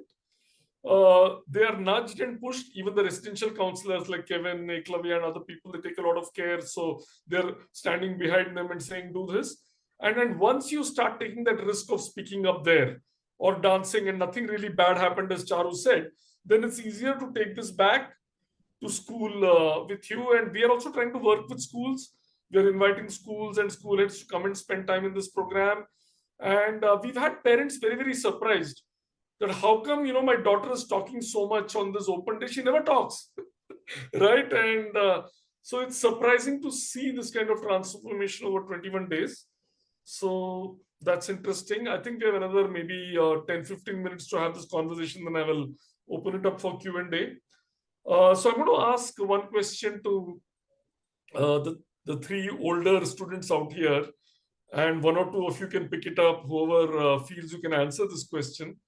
they are nudged and pushed. Even the residential counselors like Kevin, Eklavya, and other people, they take a lot of care. So they're standing behind them and saying, do this. And then once you start taking that risk of speaking up there or dancing and nothing really bad happened, as Charu said, then it's easier to take this back to school with you. And we are also trying to work with schools. We are inviting schools and school heads to come and spend time in this program. And we've had parents very, very surprised that how come, my daughter is talking so much on this open day. She never talks, right? And so it's surprising to see this kind of transformation over 21 days. So that's interesting. I think we have another maybe 10-15 minutes to have this conversation. Then I will open it up for Q&A. So I'm going to ask one question to the 3 older students out here, and 1 or 2 of you can pick it up, whoever feels you can answer this question.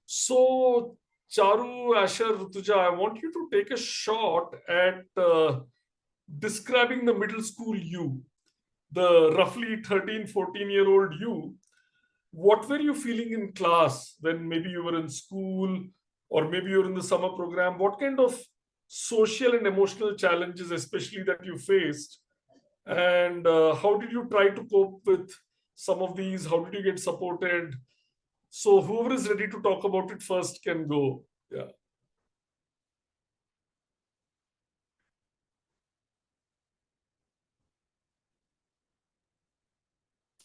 So Charu, Asher, Rutuja, I want you to take a shot at describing the middle school you, the roughly 13, 14-year-old you. What were you feeling in class when maybe you were in school, or maybe you're in the summer program? What kind of social and emotional challenges, especially, that you faced? And how did you try to cope with some of these? How did you get supported? So whoever is ready to talk about it first can go. Yeah.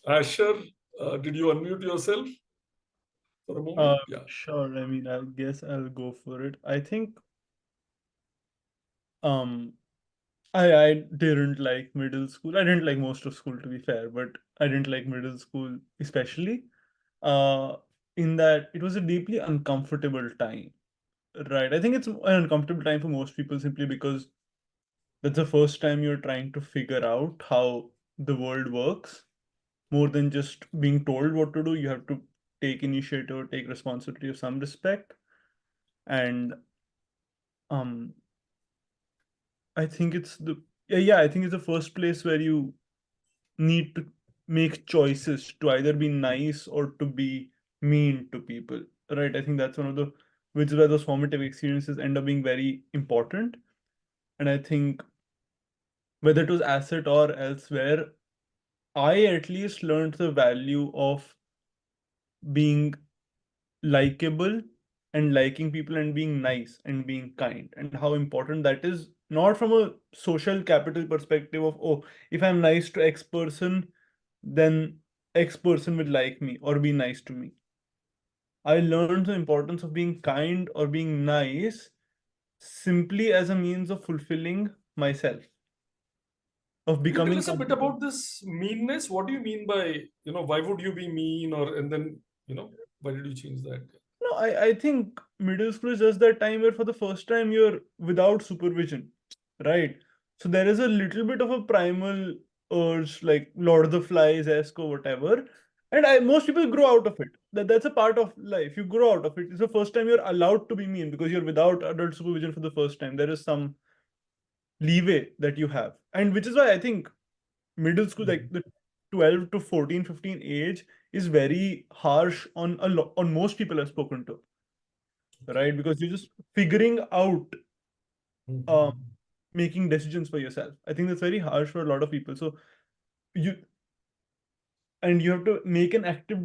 Asher, did you unmute yourself for a moment? Yeah. Sure. I mean, I guess I'll go for it. I think I didn't like middle school. I didn't like most of school, to be fair, but I didn't like middle school especially. In that it was a deeply uncomfortable time, right? I think it's an uncomfortable time for most people simply because that's the first time you're trying to figure out how the world works. More than just being told what to do, you have to take initiative, take responsibility of some respect. And I think it's I think it's the first place where you need to make choices to either be nice or to be mean to people, right? I think that's one of the, which is why those formative experiences end up being very important. And I think whether it was asset or elsewhere, I at least learned the value of being likable and liking people and being nice and being kind, and how important that is, not from a social capital perspective of, oh, if I'm nice to X person, then X person will like me or be nice to me. I learned the importance of being kind or being nice simply as a means of fulfilling myself, of Can you tell becoming us a bit about this meanness? What do you mean by, why would you be mean, and then, why did you change that? No, I think middle school is just that time where for the first time you're without supervision, right? So there is a little bit of a primal urge, like Lord of the Flies, esque or whatever. And most people grow out of it. That's a part of life. You grow out of it. It's the first time you're allowed to be mean because you're without adult supervision for the first time. There is some leeway that you have. And which is why I think middle school, like the 12 to 14, 15 age, is very harsh on on most people I've spoken to, right? Because you're just figuring out making decisions for yourself. I think that's very harsh for a lot of people. So you have to make an active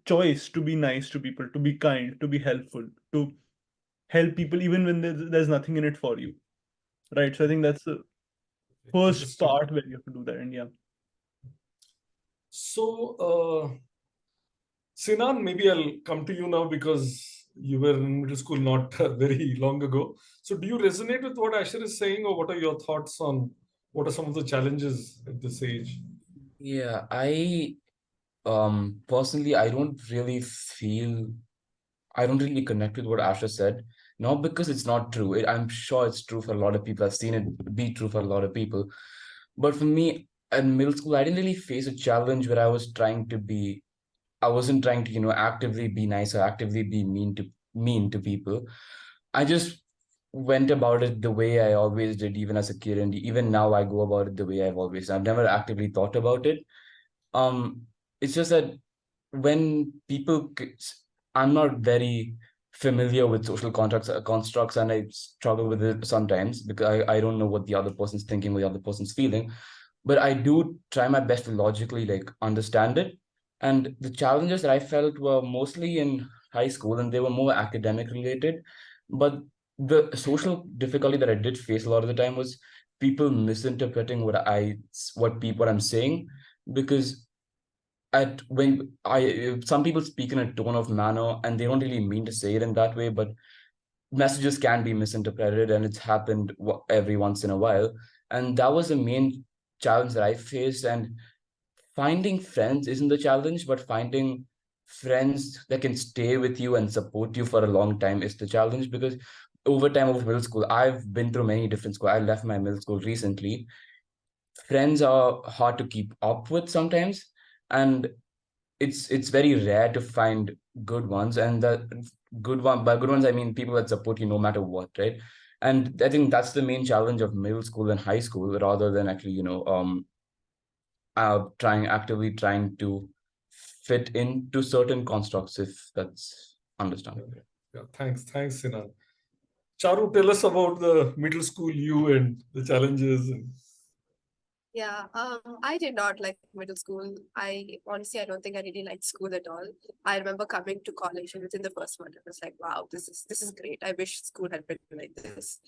choice to be nice to people, to be kind, to be helpful, to help people even when there's nothing in it for you, right? So I think that's the first Interesting. part where you have to do that. And yeah. So, Sinan, maybe I'll come to you now because you were in middle school not very long ago. So, do you resonate with what Asher is saying, or what are your thoughts on what are some of the challenges at this age? Yeah, I personally, I don't really connect with what Asher said. Not because it's not true. I'm sure it's true for a lot of people. I've seen it be true for a lot of people. But for me, in middle school, I didn't really face a challenge where I wasn't trying to, actively be nice or actively be mean to people. I just went about it the way I always did, even as a kid, and even now I go about it the way I've always done. I've never actively thought about it. It's just that when I'm not very familiar with social constructs, and I struggle with it sometimes because I don't know what the other person's thinking, what the other person's feeling. But I do try my best to logically understand it. And the challenges that I felt were mostly in high school, and they were more academic related. But the social difficulty that I did face a lot of the time was people misinterpreting what I'm saying, because when some people speak in a tone of manner and they don't really mean to say it in that way, but messages can be misinterpreted, and it's happened every once in a while. And that was the main challenge that I faced. And finding friends isn't the challenge, but finding friends that can stay with you and support you for a long time is the challenge. Because over middle school, I've been through many different schools. I left my middle school recently. Friends are hard to keep up with sometimes, and it's very rare to find good ones. And by good ones I mean people that support you no matter what, right? And I think that's the main challenge of middle school and high school, rather than actually actively trying to fit into certain constructs, if that's understandable. Yeah, thanks, Sinan. Charu, tell us about the middle school you and the challenges. Yeah, I did not like middle school. I honestly, I don't think I really liked school at all. I remember coming to college and within the first month, I was like, wow, this is great. I wish school had been like this.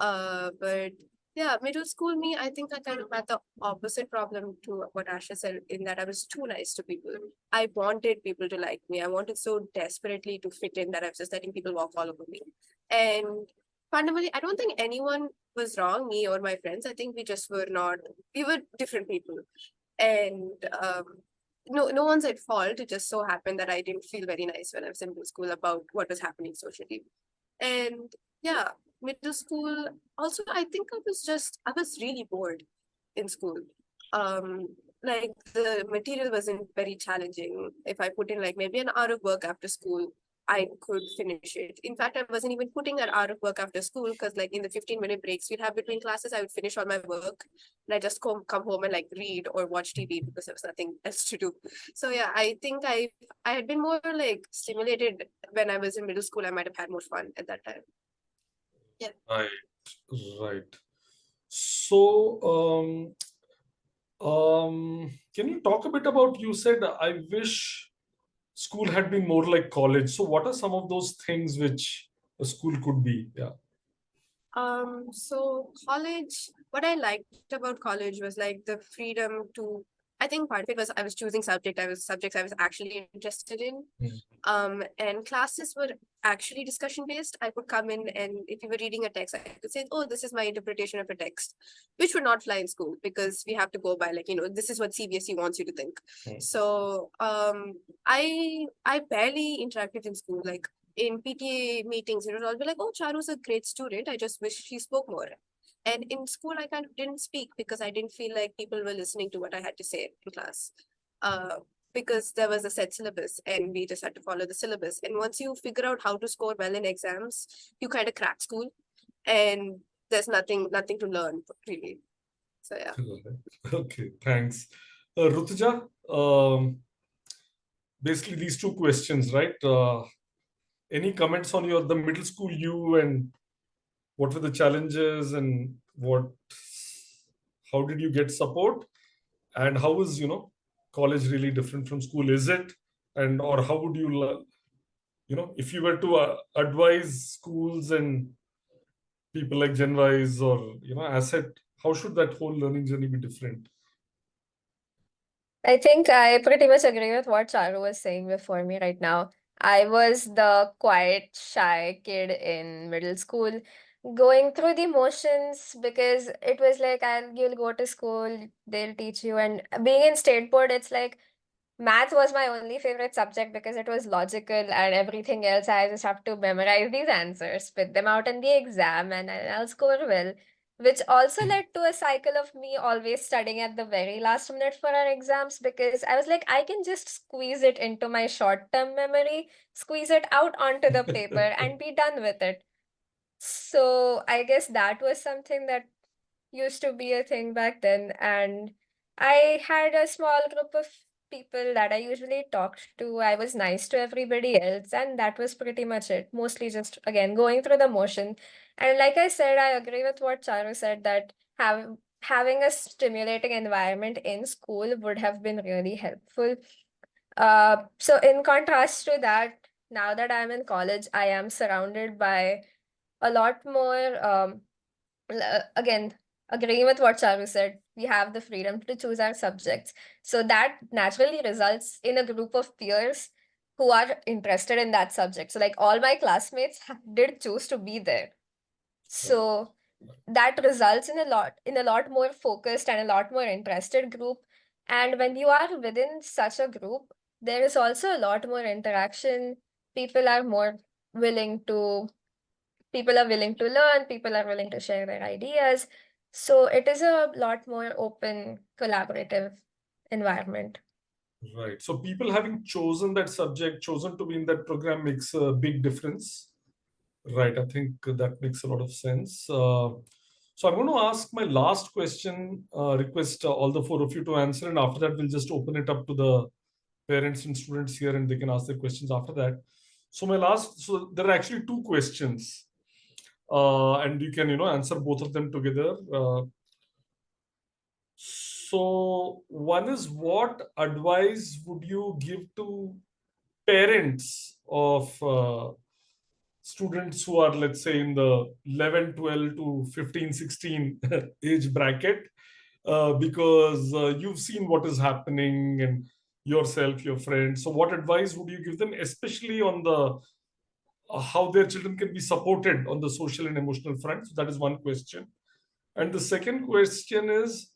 But yeah, middle school me, I think I kind of had the opposite problem to what Asha said, in that I was too nice to people. I wanted people to like me. I wanted so desperately to fit in that I was just letting people walk all over me. And fundamentally, I don't think anyone was wrong, me or my friends. I think we just were not, we were different people. And no one's at fault. It just so happened that I didn't feel very nice when I was in middle school about what was happening socially. And yeah, middle school, also, I think I was really bored in school. Like the material wasn't very challenging. If I put in like maybe an hour of work after school, I could finish it. In fact, I wasn't even putting that hour of work after school because like in the 15-minute breaks we'd have between classes, I would finish all my work and I just come home and like read or watch TV because there was nothing else to do. So yeah, I think I had been more like stimulated when I was in middle school. I might have had more fun at that time. Yeah. Right. So can you talk a bit about, you said, I wish school had been more like college. So what are some of those things which a school could be? Yeah. So college, what I liked about college was like the freedom to, I think part of it was I was choosing subjects I was actually interested in. And classes were actually discussion based. I could come in and if you were reading a text, I could say, oh, this is my interpretation of a text, which would not fly in school because we have to go by like, this is what CBSE wants you to think. So I barely interacted in school. Like in PTA meetings, it would all be like, oh, Charu's a great student. I just wish she spoke more. And in school, I kind of didn't speak because I didn't feel like people were listening to what I had to say in class. Because there was a set syllabus and we just had to follow the syllabus. And once you figure out how to score well in exams, you kind of crack school and there's nothing to learn really. So yeah. Okay, thanks. Rutuja, basically these two questions, right? Any comments on the middle school you, and what were the challenges and how did you get support, and how is college really different from school? Is it, and or how would you if you were to advise schools and people like GenWise or Asset, how should that whole learning journey be different? I think I pretty much agree with what Charu was saying before me right now. I was the quiet, shy kid in middle school, going through the motions because it was like you'll go to school, they'll teach you, and being in state board, it's like math was my only favorite subject because it was logical and everything else. I just have to memorize these answers, spit them out in the exam, and I'll score well. Which also led to a cycle of me always studying at the very last minute for our exams because I was like, I can just squeeze it into my short-term memory, squeeze it out onto the paper, and be done with it. So I guess that was something that used to be a thing back then. And I had a small group of people that I usually talked to. I was nice to everybody else, and that was pretty much it. Mostly just, again, going through the motion. And like I said, I agree with what Charu said that having a stimulating environment in school would have been really helpful. So in contrast to that, now that I'm in college, I am surrounded by a lot more again, agreeing with what Charu said, we have the freedom to choose our subjects. So that naturally results in a group of peers who are interested in that subject. So like all my classmates did choose to be there. So that results in a lot more focused and a lot more interested group. And when you are within such a group, there is also a lot more interaction. People are willing to learn, people are willing to share their ideas. So it is a lot more open, collaborative environment. Right. So people having chosen that subject, chosen to be in that program makes a big difference. Right. I think that makes a lot of sense. So I'm going to ask my last question, request all the four of you to answer. And after that, we'll just open it up to the parents and students here and they can ask their questions after that. So so there are actually two questions. And you can, answer both of them together. So one is, what advice would you give to parents of students who are, let's say, in the 11, 12 to 15, 16 age bracket? Because you've seen what is happening and yourself, your friends. So what advice would you give them, especially on the how their children can be supported on the social and emotional front? So that is one question. And the second question is,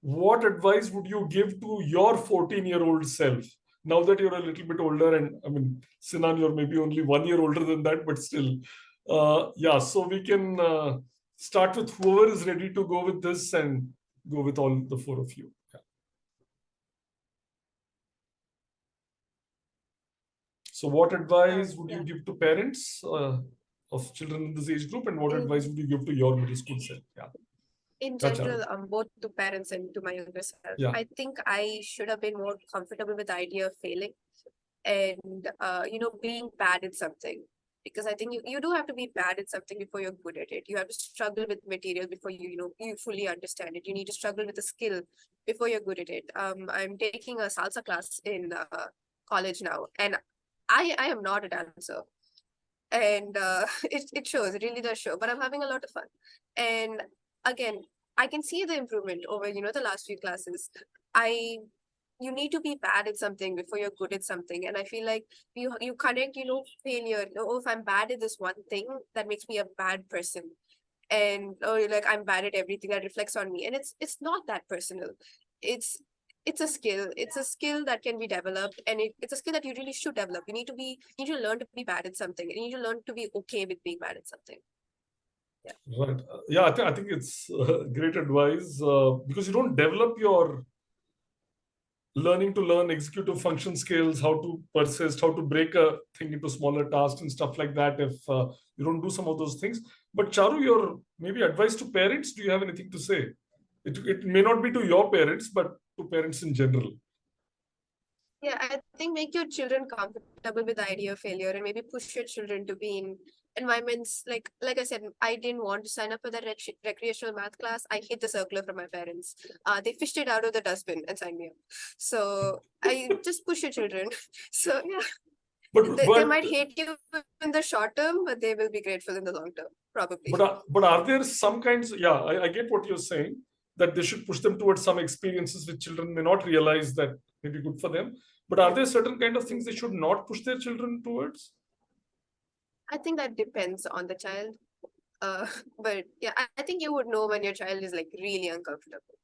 what advice would you give to your 14-year-old self? Now that you're a little bit older, and I mean, Sinan, you're maybe only 1 year older than that, but still. Yeah, so we can start with whoever is ready to go with this and go with all the four of you. Yeah. So what advice would you give to parents of children in this age group, and what advice would you give to your middle school self? Yeah. In Charu. general, both to parents and to my younger self, Yeah. I think I should have been more comfortable with the idea of failing and, being bad at something. Because I think you do have to be bad at something before you're good at it. You have to struggle with material before you fully understand it. You need to struggle with the skill before you're good at it. I'm taking a salsa class in college now, and I am not a dancer. And it shows, it really does show, but I'm having a lot of fun. And again, I can see the improvement over, the last few classes. You need to be bad at something before you're good at something. And I feel like you connect, failure. Oh, if I'm bad at this one thing, that makes me a bad person. And like I'm bad at everything, that reflects on me. And it's not that personal. It's a skill. It's a skill that can be developed, and it's a skill that you really should develop. You need to learn to be bad at something. You need to learn to be okay with being bad at something. Yeah. Right. Yeah, I think it's great advice because you don't develop your learning to learn executive function skills, how to persist, how to break a thing into smaller tasks and stuff like that if you don't do some of those things. But Charu, your maybe advice to parents, do you have anything to say? It may not be to your parents, but to parents in general. Yeah, I think make your children comfortable with the idea of failure, and maybe push your children to be in environments like I said, I didn't want to sign up for that recreational math class. I hid the circular from my parents. They fished it out of the dustbin and signed me up. So I just push your children. So yeah, But they might hate you in the short term, but they will be grateful in the long term, probably. But are there some kinds? Yeah, I get what you're saying, that they should push them towards some experiences which children may not realize that may be good for them. But are there certain kind of things they should not push their children towards? I think that depends on the child. But yeah, I think you would know when your child is like really uncomfortable.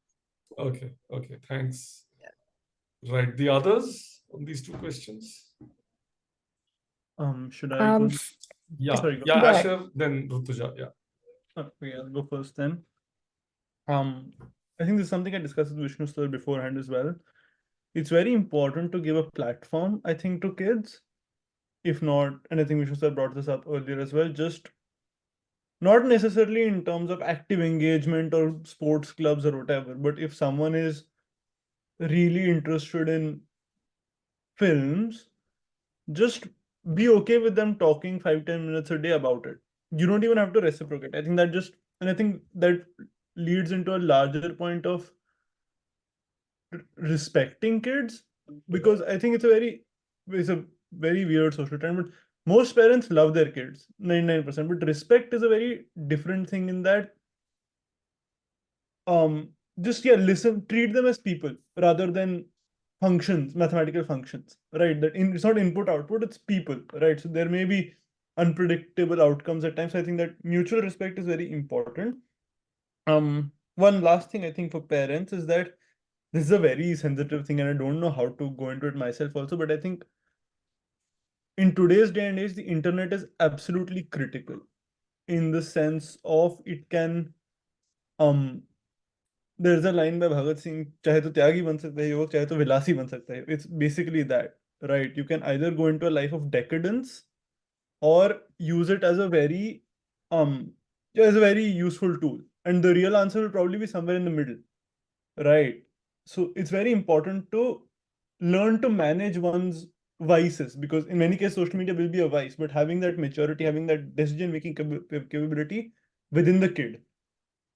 Okay, thanks. Yeah. Right, the others on these two questions? Should I go? Yeah, Sorry, yeah, go Asher, then Rutuja, yeah. Okay, I'll go first then. I think this is something I discussed with Vishnu sir beforehand as well. It's very important to give a platform, I think, to kids. If not, and I think Vishnu sir brought this up earlier as well, just not necessarily in terms of active engagement or sports clubs or whatever, but if someone is really interested in films, just be okay with them talking 5-10 minutes a day about it. You don't even have to reciprocate. I think that leads into a larger point of respecting kids, because I think it's a very weird social trend, but most parents love their kids 99%, but respect is a very different thing in that listen, treat them as people rather than functions, mathematical functions, right? It's not input output, it's people, right? So there may be unpredictable outcomes at times. I think that mutual respect is very important. One last thing I think for parents is that this is a very sensitive thing, and I don't know how to go into it myself also, but I think in today's day and age, the internet is absolutely critical in the sense of it can there's a line by Bhagat Singh, चाहे तो त्यागी बन सकता है युवक, चाहे तो विलासी बन सकता है. It's basically that, right? You can either go into a life of decadence or use it as a very useful tool. And the real answer will probably be somewhere in the middle, right? So it's very important to learn to manage one's vices, because in many cases social media will be a vice, but having that maturity, having that decision-making capability within the kid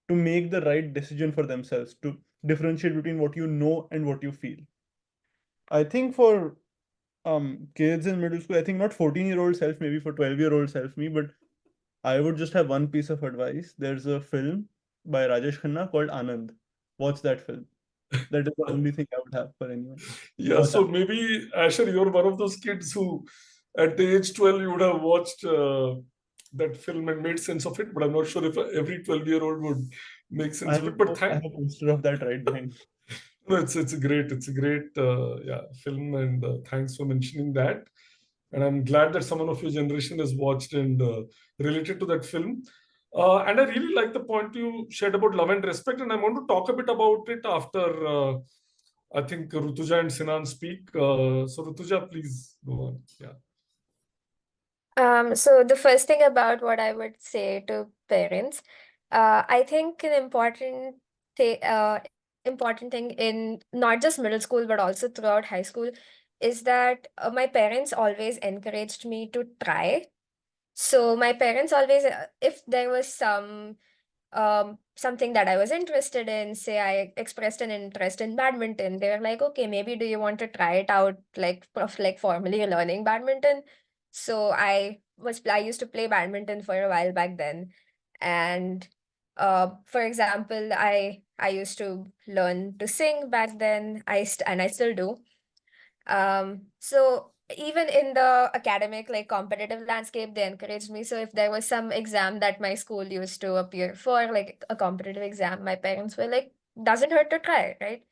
to make the right decision for themselves, to differentiate between what you know and what you feel. I think for kids in middle school, I think not 14-year-old self, maybe for 12-year-old self me, but I would just have one piece of advice. There's a film by Rajesh Khanna called Anand. Watch that film. That is the only thing I would have for anyone. Yeah, Watch so Anand. maybe Asher, you're one of those kids who at the age 12 you would have watched that film and made sense of it, but I'm not sure if every 12-year-old would make sense of it. But I have a poster of that right behind. No, it's a great film, and thanks for mentioning that. And I'm glad that someone of your generation has watched and related to that film. And I really like the point you shared about love and respect, and I want to talk a bit about it after I think Rutuja and Sinan speak. So Rutuja, please go on. Yeah. So the first thing about what I would say to parents, I think an important thing in not just middle school but also throughout high school is that my parents always encouraged me to try. So my parents always, if there was something that I was interested in, say I expressed an interest in badminton, they were like, okay, maybe do you want to try it out, like formally learning badminton? So I used to play badminton for a while back then. And for example, I used to learn to sing back then. And I still do. So even in the academic, like competitive landscape, they encouraged me. So if there was some exam that my school used to appear for, like a competitive exam, my parents were like, doesn't hurt to try, right?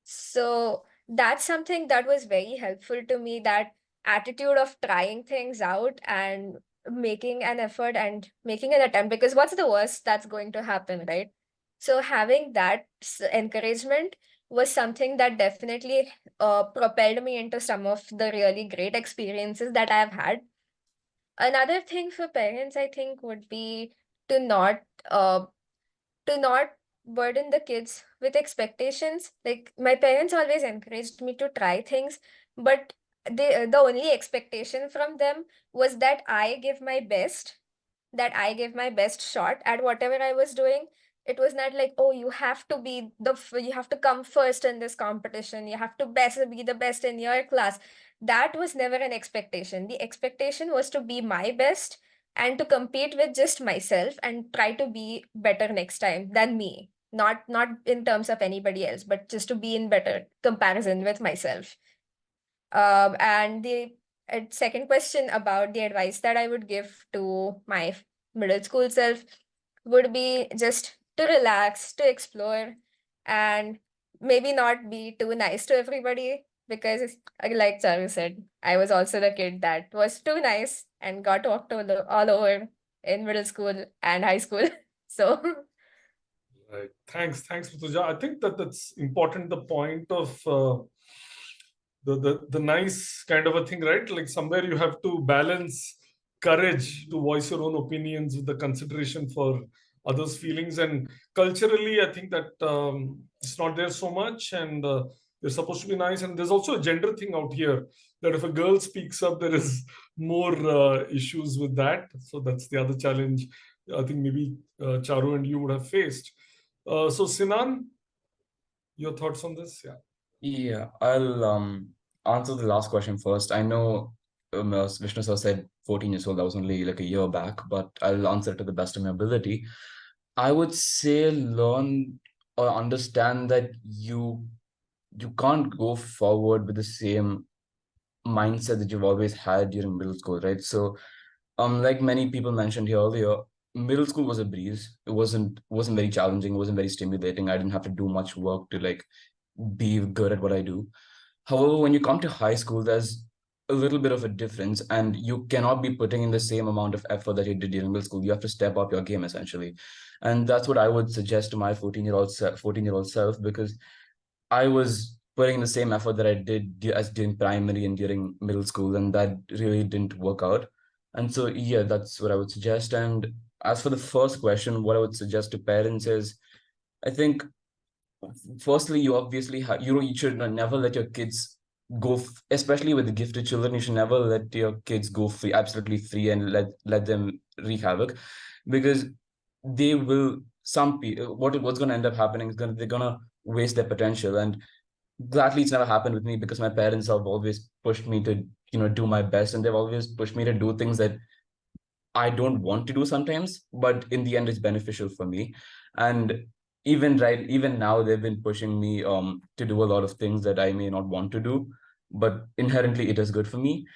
So that's something that was very helpful to me, that attitude of trying things out and making an effort and making an attempt, because what's the worst that's going to happen, right? So having that encouragement was something that definitely propelled me into some of the really great experiences that I've had. Another thing for parents, I think, would be to not uh, to not burden the kids with expectations. Like my parents always encouraged me to try things, but the only expectation from them was that I give my best shot at whatever I was doing. It was not like, oh, you have to be you have to come first in this competition. You have to be the best in your class. That was never an expectation. The expectation was to be my best and to compete with just myself and try to be better next time than me. Not in terms of anybody else, but just to be in better comparison with myself. And the second question about the advice that I would give to my middle school self would be just to relax, to explore, and maybe not be too nice to everybody. Because, like Charu said, I was also the kid that was too nice and got walked all over in middle school and high school. So, Right. Thanks, Rutuja. I think that's important. The point of the nice kind of a thing, right? Like somewhere you have to balance courage to voice your own opinions with the consideration for others' feelings. And culturally, I think that it's not there so much, and they're supposed to be nice. And there's also a gender thing out here, that if a girl speaks up, there is more issues with that. So that's the other challenge I think maybe Charu and you would have faced. So Sinan, your thoughts on this? Yeah. Yeah, I'll answer the last question first. I know Vishnu sir said 14 years old. That was only like a year back, but I'll answer to the best of my ability. I would say learn or understand that you can't go forward with the same mindset that you've always had during middle school, right? So, like many people mentioned here earlier, middle school was a breeze. It wasn't very challenging. It wasn't very stimulating. I didn't have to do much work to like be good at what I do. However, when you come to high school, there's a little bit of a difference, and you cannot be putting in the same amount of effort that you did during middle school. You have to step up your game essentially, and that's what I would suggest to my 14-year-old self, because I was putting in the same effort that I did as during primary and during middle school, and that really didn't work out. And so, yeah, that's what I would suggest. And as for the first question, what I would suggest to parents is, I think, firstly, you obviously you should never let your kids go, especially with the gifted children. You should never let your kids go free, absolutely free, and let them wreak havoc, because they will. Some people, what's going to end up happening is they're gonna waste their potential. And gladly, it's never happened with me, because my parents have always pushed me to do my best, and they've always pushed me to do things that I don't want to do sometimes, but in the end, it's beneficial for me. And even now, they've been pushing me to do a lot of things that I may not want to do, but inherently it is good for me.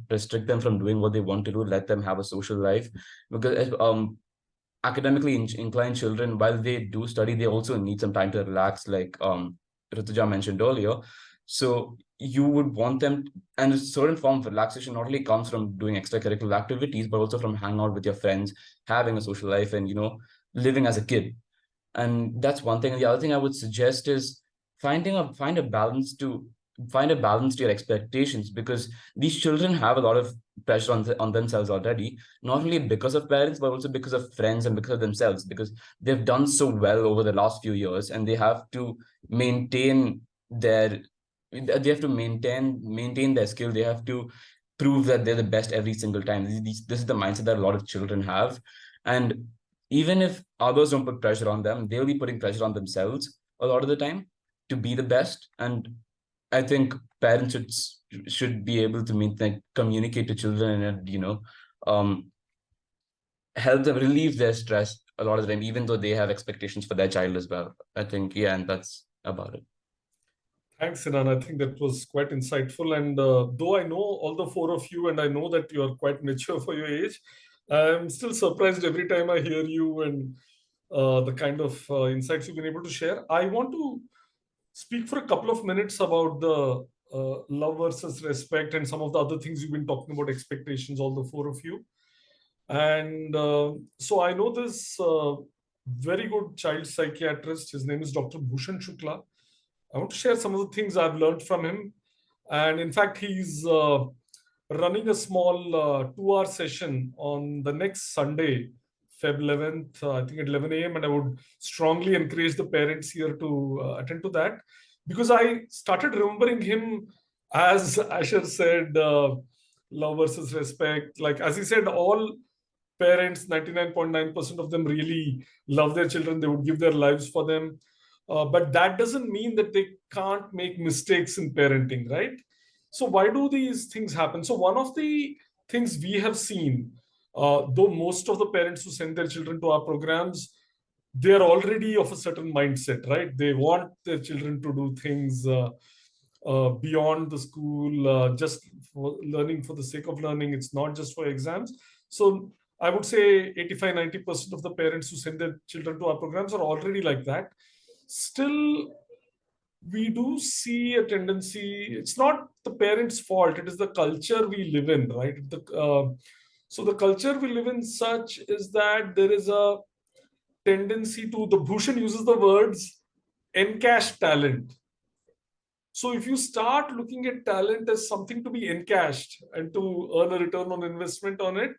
Restrict them from doing what they want to do, let them have a social life, because academically inclined children, while they do study, they also need some time to relax, like Rutuja mentioned earlier. So you would want them, and a certain form of relaxation not only comes from doing extracurricular activities, but also from hanging out with your friends, having a social life, and living as a kid. And that's one thing. And the other thing I would suggest is, find a balance to your expectations, because these children have a lot of pressure on themselves already, not only because of parents, but also because of friends and because of themselves, because they've done so well over the last few years, and they have to maintain their maintain their skill. They have to prove that they're the best every single time. This is the mindset that a lot of children have. And even if others don't put pressure on them, they'll be putting pressure on themselves a lot of the time to be the best. And I think parents should be able to communicate to children and help them relieve their stress a lot of the time, even though they have expectations for their child as well. I think, yeah, and that's about it. Thanks, Sinan. I think that was quite insightful. And though I know all the four of you, and I know that you are quite mature for your age, I'm still surprised every time I hear you and the kind of insights you've been able to share. I want to speak for a couple of minutes about the love versus respect and some of the other things you've been talking about, expectations, all the four of you. And so I know this very good child psychiatrist. His name is Dr. Bhushan Shukla. I want to share some of the things I've learned from him. And in fact, he's running a small 2-hour session on the next Sunday, Feb 11th, I think at 11 a.m. And I would strongly encourage the parents here to attend to that, because I started remembering him, as Asher said, love versus respect. Like, as he said, all parents, 99.9% of them really love their children. They would give their lives for them. But that doesn't mean that they can't make mistakes in parenting, right? So why do these things happen? So one of the things we have seen, though most of the parents who send their children to our programs, they're already of a certain mindset, right? They want their children to do things beyond the school, just for learning for the sake of learning. It's not just for exams. So I would say 85-90% of the parents who send their children to our programs are already like that. Still, we do see a tendency. It's not the parents' fault. It is the culture we live in, right? So the culture we live in such is that there is a tendency to, the Bhushan uses the words, encash talent. So if you start looking at talent as something to be encashed and to earn a return on investment on it,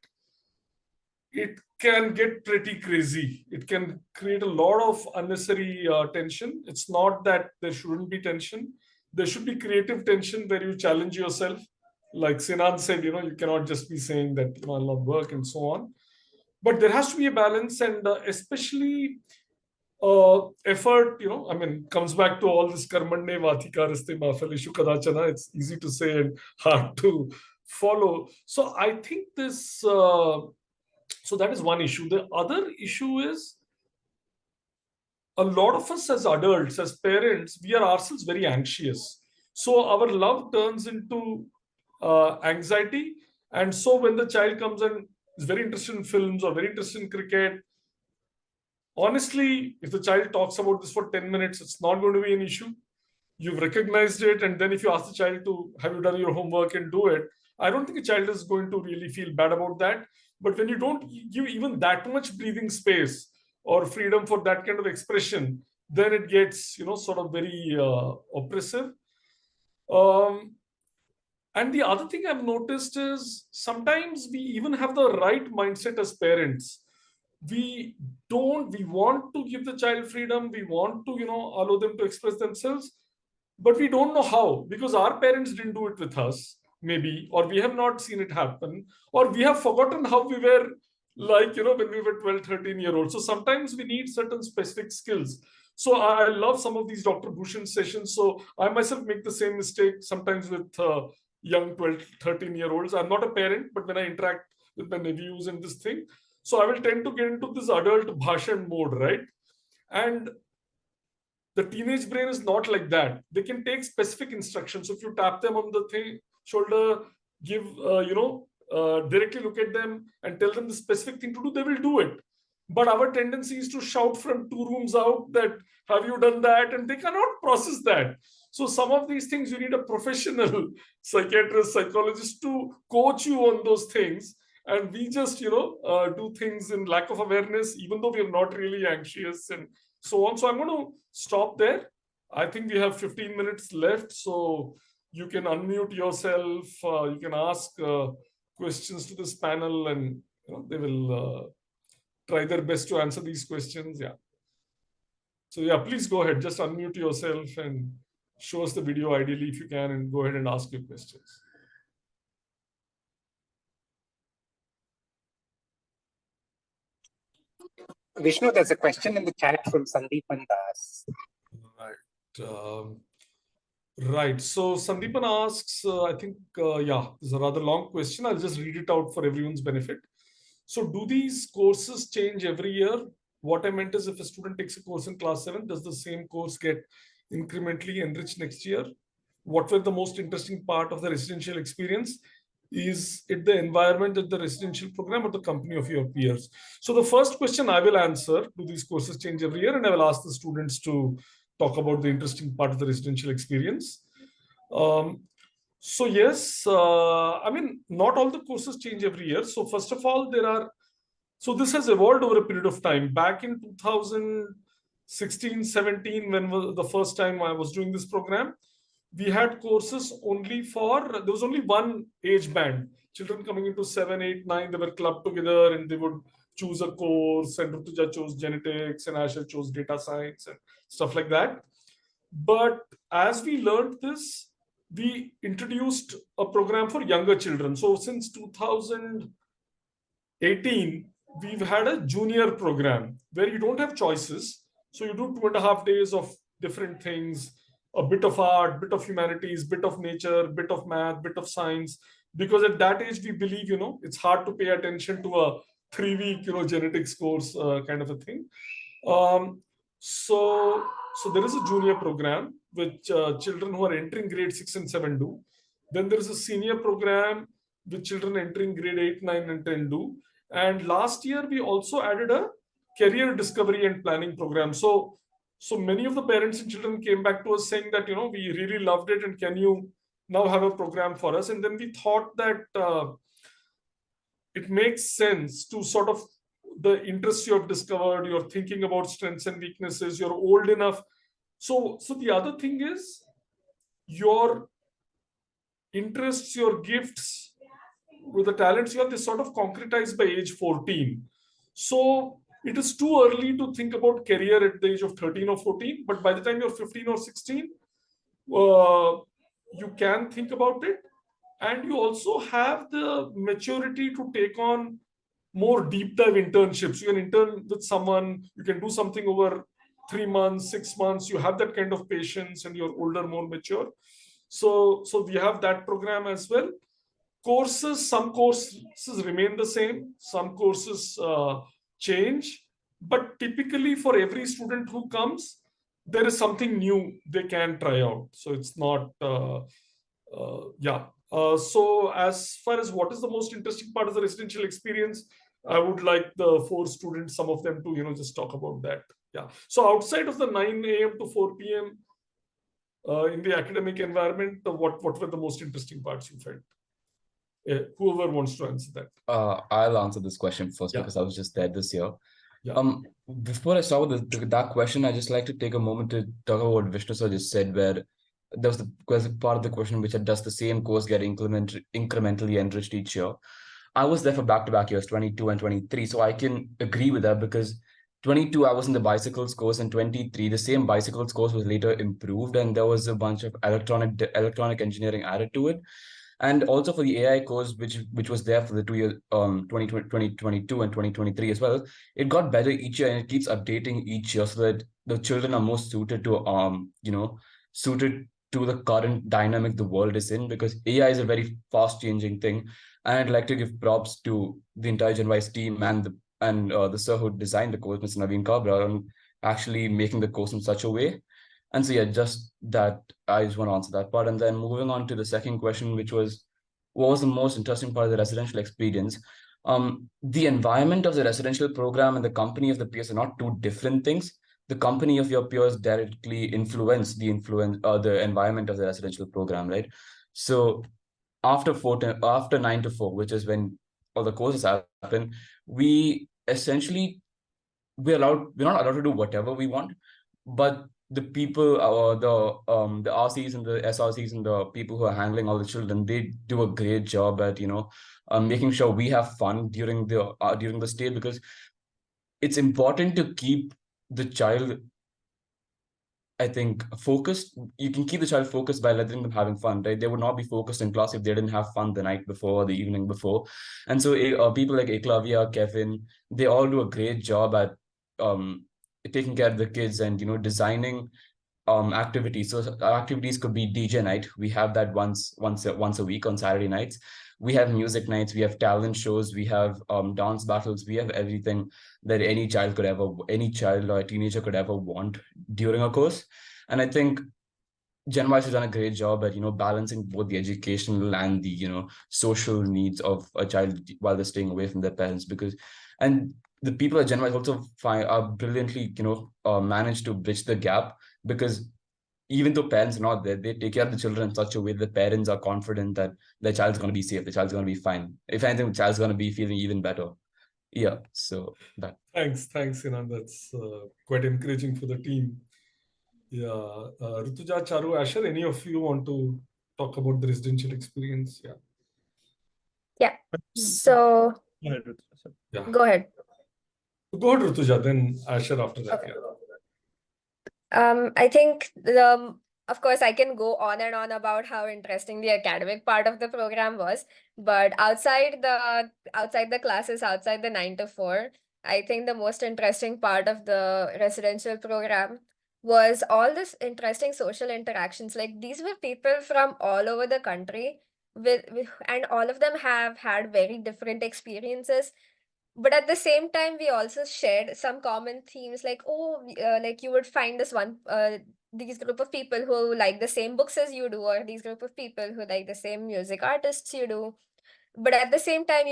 it can get pretty crazy. It can create a lot of unnecessary tension. It's not that there shouldn't be tension. There should be creative tension where you challenge yourself. Like Sinan said, you cannot just be saying that I'll not work and so on. But there has to be a balance, and especially effort, comes back to all this karmande vathikaraste mafalishu kadachana. It's easy to say and hard to follow. So I think this... So that is one issue. The other issue is, a lot of us as adults, as parents, we are ourselves very anxious. So our love turns into anxiety. And so when the child comes and is very interested in films or very interested in cricket, honestly, if the child talks about this for 10 minutes, it's not going to be an issue. You've recognized it. And then if you ask the child to, have you done your homework and do it, I don't think a child is going to really feel bad about that. But when you don't give even that much breathing space or freedom for that kind of expression, then it gets, sort of very oppressive. And the other thing I've noticed is, sometimes we even have the right mindset as parents. We want to give the child freedom. We want to, allow them to express themselves, but we don't know how, because our parents didn't do it with us. Maybe, or we have not seen it happen, or we have forgotten how we were like, when we were 12, 13-year-olds. So sometimes we need certain specific skills. So I love some of these Dr. Bhushan sessions. So I myself make the same mistake sometimes with young 12, 13-year-olds. I'm not a parent, but when I interact with my nephews and this thing, so I will tend to get into this adult bhashan mode, right? And the teenage brain is not like that. They can take specific instructions. So if you tap them on the shoulder, give, directly look at them and tell them the specific thing to do, they will do it. But our tendency is to shout from 2 rooms out that, have you done that? And they cannot process that. So some of these things, you need a professional psychiatrist, psychologist to coach you on those things. And we just, do things in lack of awareness, even though we are not really anxious and so on. So I'm going to stop there. I think we have 15 minutes left, so you can unmute yourself. You can ask questions to this panel, and they will try their best to answer these questions. Yeah. So yeah, please go ahead. Just unmute yourself and show us the video ideally if you can, and go ahead and ask your questions. Vishnu, there's a question in the chat from Sandeepan Das. Right. So Sandeepan asks, I think, yeah, it's a rather long question. I'll just read it out for everyone's benefit. So do these courses change every year? What I meant is, if a student takes a course in class 7, does the same course get incrementally enriched next year? What were the most interesting part of the residential experience? Is it the environment at the residential program or the company of your peers? So the first question I will answer, do these courses change every year? And I will ask the students to talk about the interesting part of the residential experience. So yes, I mean, not all the courses change every year. So first of all, so this has evolved over a period of time. Back in 2016, 17, when was the first time I was doing this program, we had courses only there was only one age band. Children coming into 7, 8, 9, they were clubbed together and they would choose a course, and Rutuja chose genetics and Asha chose data science and stuff like that. But as we learned this, we introduced a program for younger children. So since 2018, we've had a junior program where you don't have choices. So you do 2.5 days of different things, a bit of art, bit of humanities, bit of nature, bit of math, bit of science. Because at that age, we believe, it's hard to pay attention to a 3-week, genetics course kind of a thing. So there is a junior program which children who are entering grade 6 and 7 do. Then there is a senior program which children entering grade 8, 9, and 10 do. And last year, we also added a career discovery and planning program. So many of the parents and children came back to us saying that, we really loved it, and can you now have a program for us? And then we thought that it makes sense to sort of, the interests you have discovered, you're thinking about strengths and weaknesses, you're old enough. So the other thing is, your interests, your gifts, with the talents you have, they sort of concretize by age 14. So it is too early to think about career at the age of 13 or 14, but by the time you're 15 or 16, you can think about it. And you also have the maturity to take on more deep dive internships. You can intern with someone, you can do something over 3 months, 6 months. You have that kind of patience, and you're older, more mature. So we have that program as well. Some courses remain the same, some courses change, but typically for every student who comes, there is something new they can try out. So it's not, so as far as what is the most interesting part of the residential experience, I would like the 4 students, some of them, to just talk about that. Yeah. So outside of the 9 a.m. to 4 p.m. In the academic environment, what were the most interesting parts you felt? Whoever wants to answer that. I'll answer this question first, because I was just there this year. Yeah. Before I start with that question, I just like to take a moment to talk about what Vishnu sir just said, where there was the part of the question which said, does the same course get incrementally enriched each year? I was there for back-to-back years, 22 and 23, so I can agree with that, because 22, I was in the bicycles course, and 23, the same bicycles course was later improved, and there was a bunch of electronic engineering added to it. And also for the AI course, which was there for the 2 years, 2022 and 2023 as well, it got better each year, and it keeps updating each year so that the children are more suited to the current dynamic the world is in, because AI is a very fast changing thing. And I'd like to give props to the entire GenWise team and the sir who designed the course, Mr. Naveen Kabra, on actually making the course in such a way. And so, yeah, just that, I just want to answer that part. And then moving on to the second question, which was, what was the most interesting part of the residential experience? The environment of the residential program and the company of the peers are not two different things. The company of your peers directly influence the environment of the residential program, right? So after 9 to 4, which is when all the courses happen, we're not allowed to do whatever we want, but the people, the RCs and the SRCs and the people who are handling all the children, they do a great job at making sure we have fun during the stay, because it's important to keep the child, I think, focused. You can keep the child focused by letting them having fun, right? They would not be focused in class if they didn't have fun the night before or the evening before. And so people like Eklavya, Kevin, they all do a great job at taking care of the kids and designing activities. So activities could be DJ night. We have that once a week on Saturday nights. We have music nights, we have talent shows, we have dance battles, we have everything that any child or a teenager could ever want during a course. And I think GenWise has done a great job at balancing both the educational and the social needs of a child while they're staying away from their parents. And the people at GenWise also are brilliantly managed to bridge the gap, because even though parents are not there, they take care of the children in such a way that the parents are confident that their child's going to be safe, the child's going to be fine. If anything, the child's going to be feeling even better. Yeah, so that. Thanks, Sinan. That's quite encouraging for the team. Yeah, Rutuja, Charu, Asher, any of you want to talk about the residential experience? Yeah. Yeah. So Go ahead, Rutuja. Yeah. go ahead. Go ahead, Rutuja, then Asher after that. Okay. Yeah. I think of course, I can go on and on about how interesting the academic part of the program was, but outside the classes, outside the 9 to 4, I think the most interesting part of the residential program was all this interesting social interactions. Like, these were people from all over the country and all of them have had very different experiences. But at the same time, we also shared some common themes, like, like you would find these group of people who like the same books as you do, or these group of people who like the same music artists you do. But at the same time,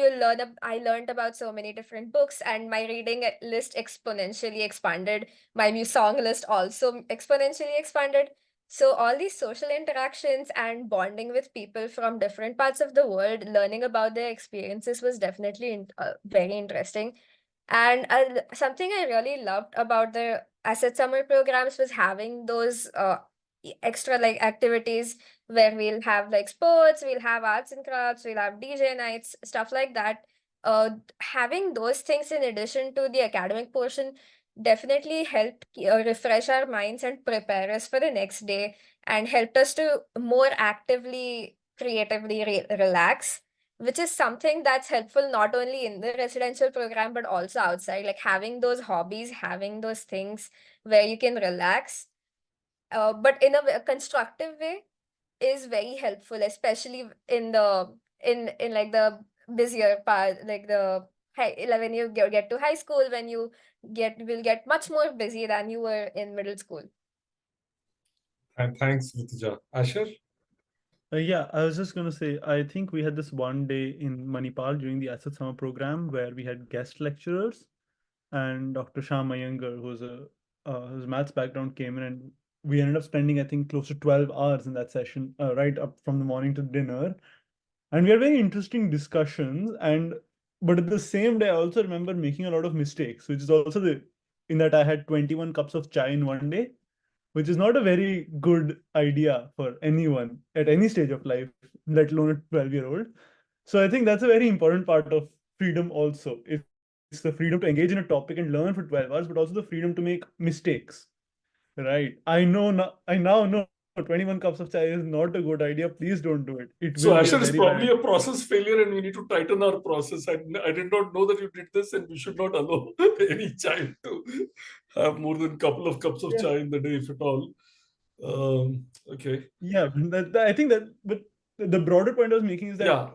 I learned about so many different books, and my reading list exponentially expanded. My song list also exponentially expanded. So all these social interactions and bonding with people from different parts of the world, learning about their experiences was definitely very interesting. And something I really loved about the Asset Summer programs was having those extra like activities where we'll have like sports, we'll have arts and crafts, we'll have DJ nights, stuff like that. Having those things in addition to the academic portion definitely helped refresh our minds and prepare us for the next day, and helped us to more actively, creatively relax, which is something that's helpful not only in the residential program but also outside. Like, having those hobbies, having those things where you can relax, but in a constructive way, is very helpful, especially in like the busier part, like when you get to high school, when you will get much more busy than you were in middle school. And thanks, Rutuja. Asher? Yeah, I was just going to say, I think we had this one day in Manipal during the Asset Summer program where we had guest lecturers, and Dr. Shyam Iyengar, whose maths background, came in, and we ended up spending, I think, close to 12 hours in that session, right up from the morning to dinner. And we had very interesting discussions. But at the same day, I also remember making a lot of mistakes, which is also in that I had 21 cups of chai in one day, which is not a very good idea for anyone at any stage of life, let alone a 12-year-old. So I think that's a very important part of freedom also. It's the freedom to engage in a topic and learn for 12 hours, but also the freedom to make mistakes, right? I now know 21 cups of chai is not a good idea. Please don't do it. It So will be Asher a is very probably bad. a process failure, and we need to tighten our process. I did not know that you did this, and we should not allow any child to have more than a couple of cups of Yeah. chai in the day, if at all. Okay. Yeah, I think that, but the broader point I was making is that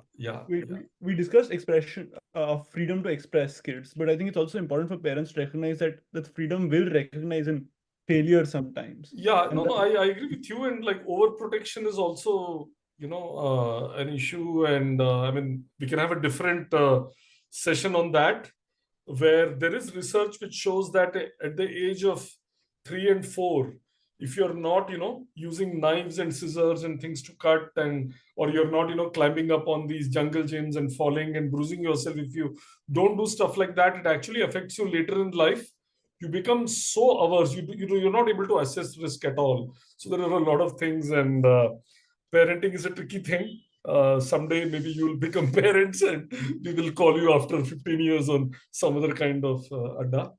we discussed expression of freedom to express kids, but I think it's also important for parents to recognize that freedom will recognize in failure sometimes. Yeah, And I agree with you. And like, overprotection is also, an issue. And I mean, we can have a different session on that, where there is research which shows that at the age of 3 and 4, if you're not, using knives and scissors and things to cut, or you're not, climbing up on these jungle gyms and falling and bruising yourself, if you don't do stuff like that, it actually affects you later in life. you become so averse. You're not able to assess risk at all. So there are a lot of things, and parenting is a tricky thing. Someday maybe you will become parents, and we will call you after 15 years on some other kind of adda.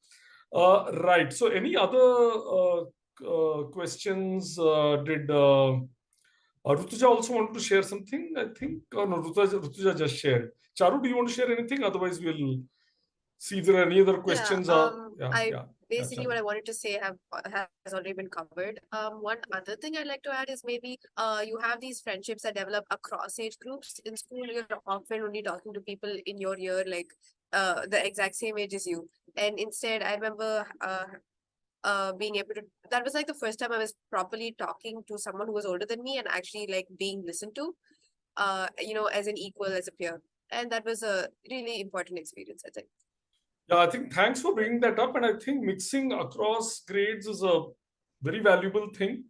Right. So any other questions? Did Rutuja also want to share something? I think no, Rutuja just shared. Charu, do you want to share anything? Otherwise, we'll see if there are any other questions. Basically, what I wanted to say has already been covered. One other thing I'd like to add is maybe you have these friendships that develop across age groups. In school, you're often only talking to people in your year, like the exact same age as you. And instead, I remember being able to, that was like the first time I was properly talking to someone who was older than me and actually like being listened to, as an equal, as a peer. And that was a really important experience, I think. Yeah, I think thanks for bringing that up. And I think mixing across grades is a very valuable thing.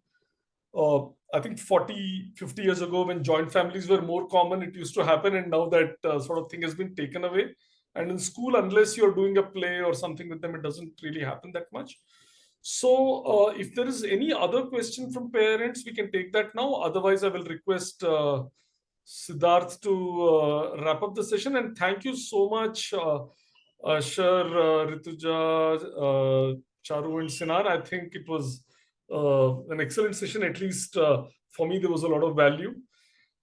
I think 40, 50 years ago, when joint families were more common, it used to happen. And now that sort of thing has been taken away. And in school, unless you're doing a play or something with them, it doesn't really happen that much. So if there is any other question from parents, we can take that now. Otherwise, I will request Siddharth to wrap up the session. And thank you so much, Ashar, Rutuja, Charu, and Sinan. I think it was an excellent session. At least for me, there was a lot of value.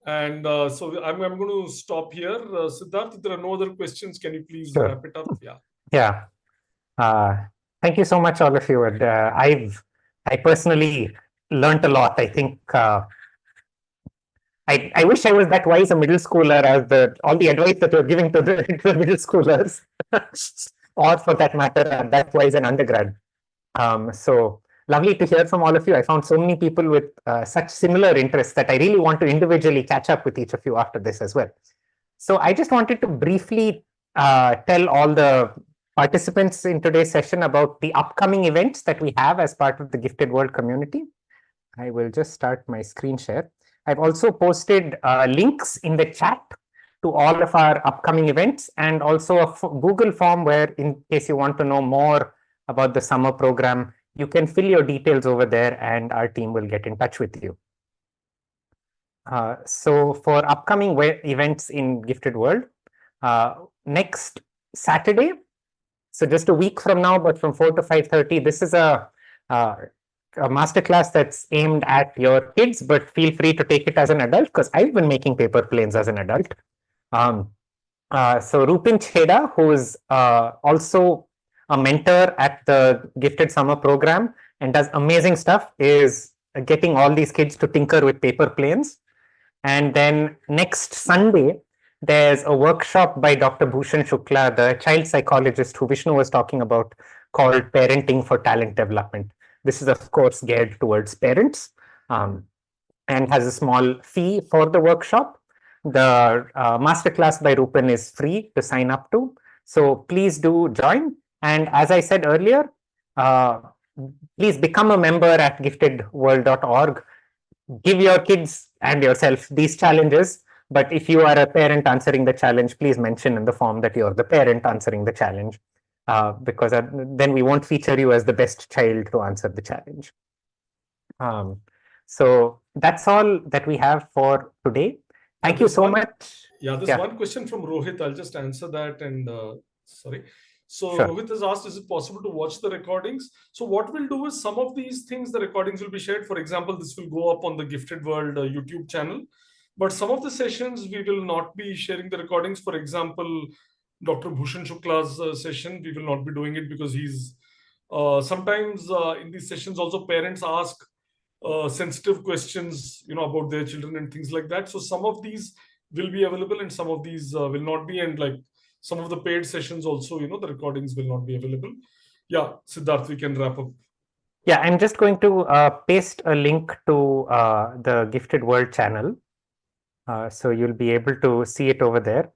And so I'm going to stop here. Siddharth, if there are no other questions, can you please wrap it up? Yeah. Thank you so much, all of you. And I personally learned a lot. I think I wish I was that wise a middle schooler as all the advice that you're giving to the middle schoolers, or for that matter, that wise an undergrad. So lovely to hear from all of you. I found so many people with such similar interests that I really want to individually catch up with each of you after this as well. So I just wanted to briefly tell all the participants in today's session about the upcoming events that we have as part of the Gifted World community. I will just start my screen share. I've also posted links in the chat to all of our upcoming events, and also a Google form where, in case you want to know more about the summer program, you can fill your details over there and our team will get in touch with you. So for upcoming events in Gifted World, next Saturday, so just a week from now, but from 4 to 5:30, this is a masterclass that's aimed at your kids, but feel free to take it as an adult, because I've been making paper planes as an adult. So Rupin Chheda, who is also a mentor at the Gifted Summer Program and does amazing stuff, is getting all these kids to tinker with paper planes. And then next Sunday, there's a workshop by Dr. Bhushan Shukla, the child psychologist who Vishnu was talking about, called Parenting for Talent Development. This is, of course, geared towards parents and has a small fee for the workshop. The masterclass by Rupin is free to sign up to. So please do join. And as I said earlier, please become a member at giftedworld.org. Give your kids and yourself these challenges. But if you are a parent answering the challenge, please mention in the form that you're the parent answering the challenge, because then we won't feature you as the best child to answer the challenge. So that's all that we have for today. Thank you so much. Yeah, there's one question from Rohit. I'll just answer that. And sorry. So sure. Rohit has asked, is it possible to watch the recordings? So what we'll do is, some of these things, the recordings will be shared. For example, this will go up on the Gifted World YouTube channel. But some of the sessions, we will not be sharing the recordings. For example, Dr. Bhushan Shukla's session, we will not be doing it because he's sometimes in these sessions also parents ask sensitive questions, about their children and things like that. So some of these will be available and some of these will not be. And like some of the paid sessions also, the recordings will not be available. Yeah, Siddharth, we can wrap up. Yeah, I'm just going to paste a link to the Gifted World channel. So you'll be able to see it over there.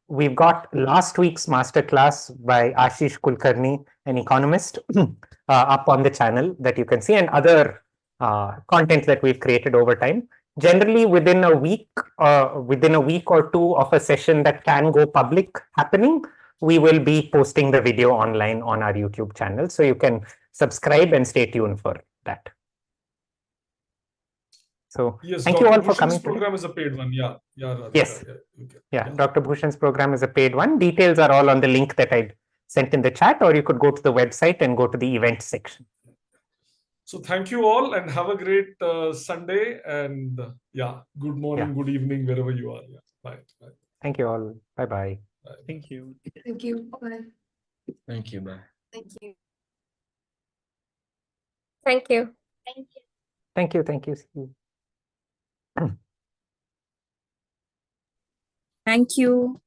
We've got last week's masterclass by Ashish Kulkarni, an economist, up on the channel that you can see, and other content that we've created over time. Generally, within a week or two of a session that can go public happening, we will be posting the video online on our YouTube channel. So you can subscribe and stay tuned for that. So Yes, thank Dr. you all for Bhushan's coming program is a paid one. Yeah, Radhika, Yes. okay. Yeah, Dr. Bhushan's program is a paid one. Details are all on the link that I sent in the chat, or you could go to the website and go to the events section. So thank you all and have a great Sunday, and good morning, good evening, wherever you are. Yeah. Bye. Thank you all. Bye-bye. Thank you. Thank you. Bye. Thank you. Bye. Thank you. Thank you. Thank you. Thank you. See you. Thank you.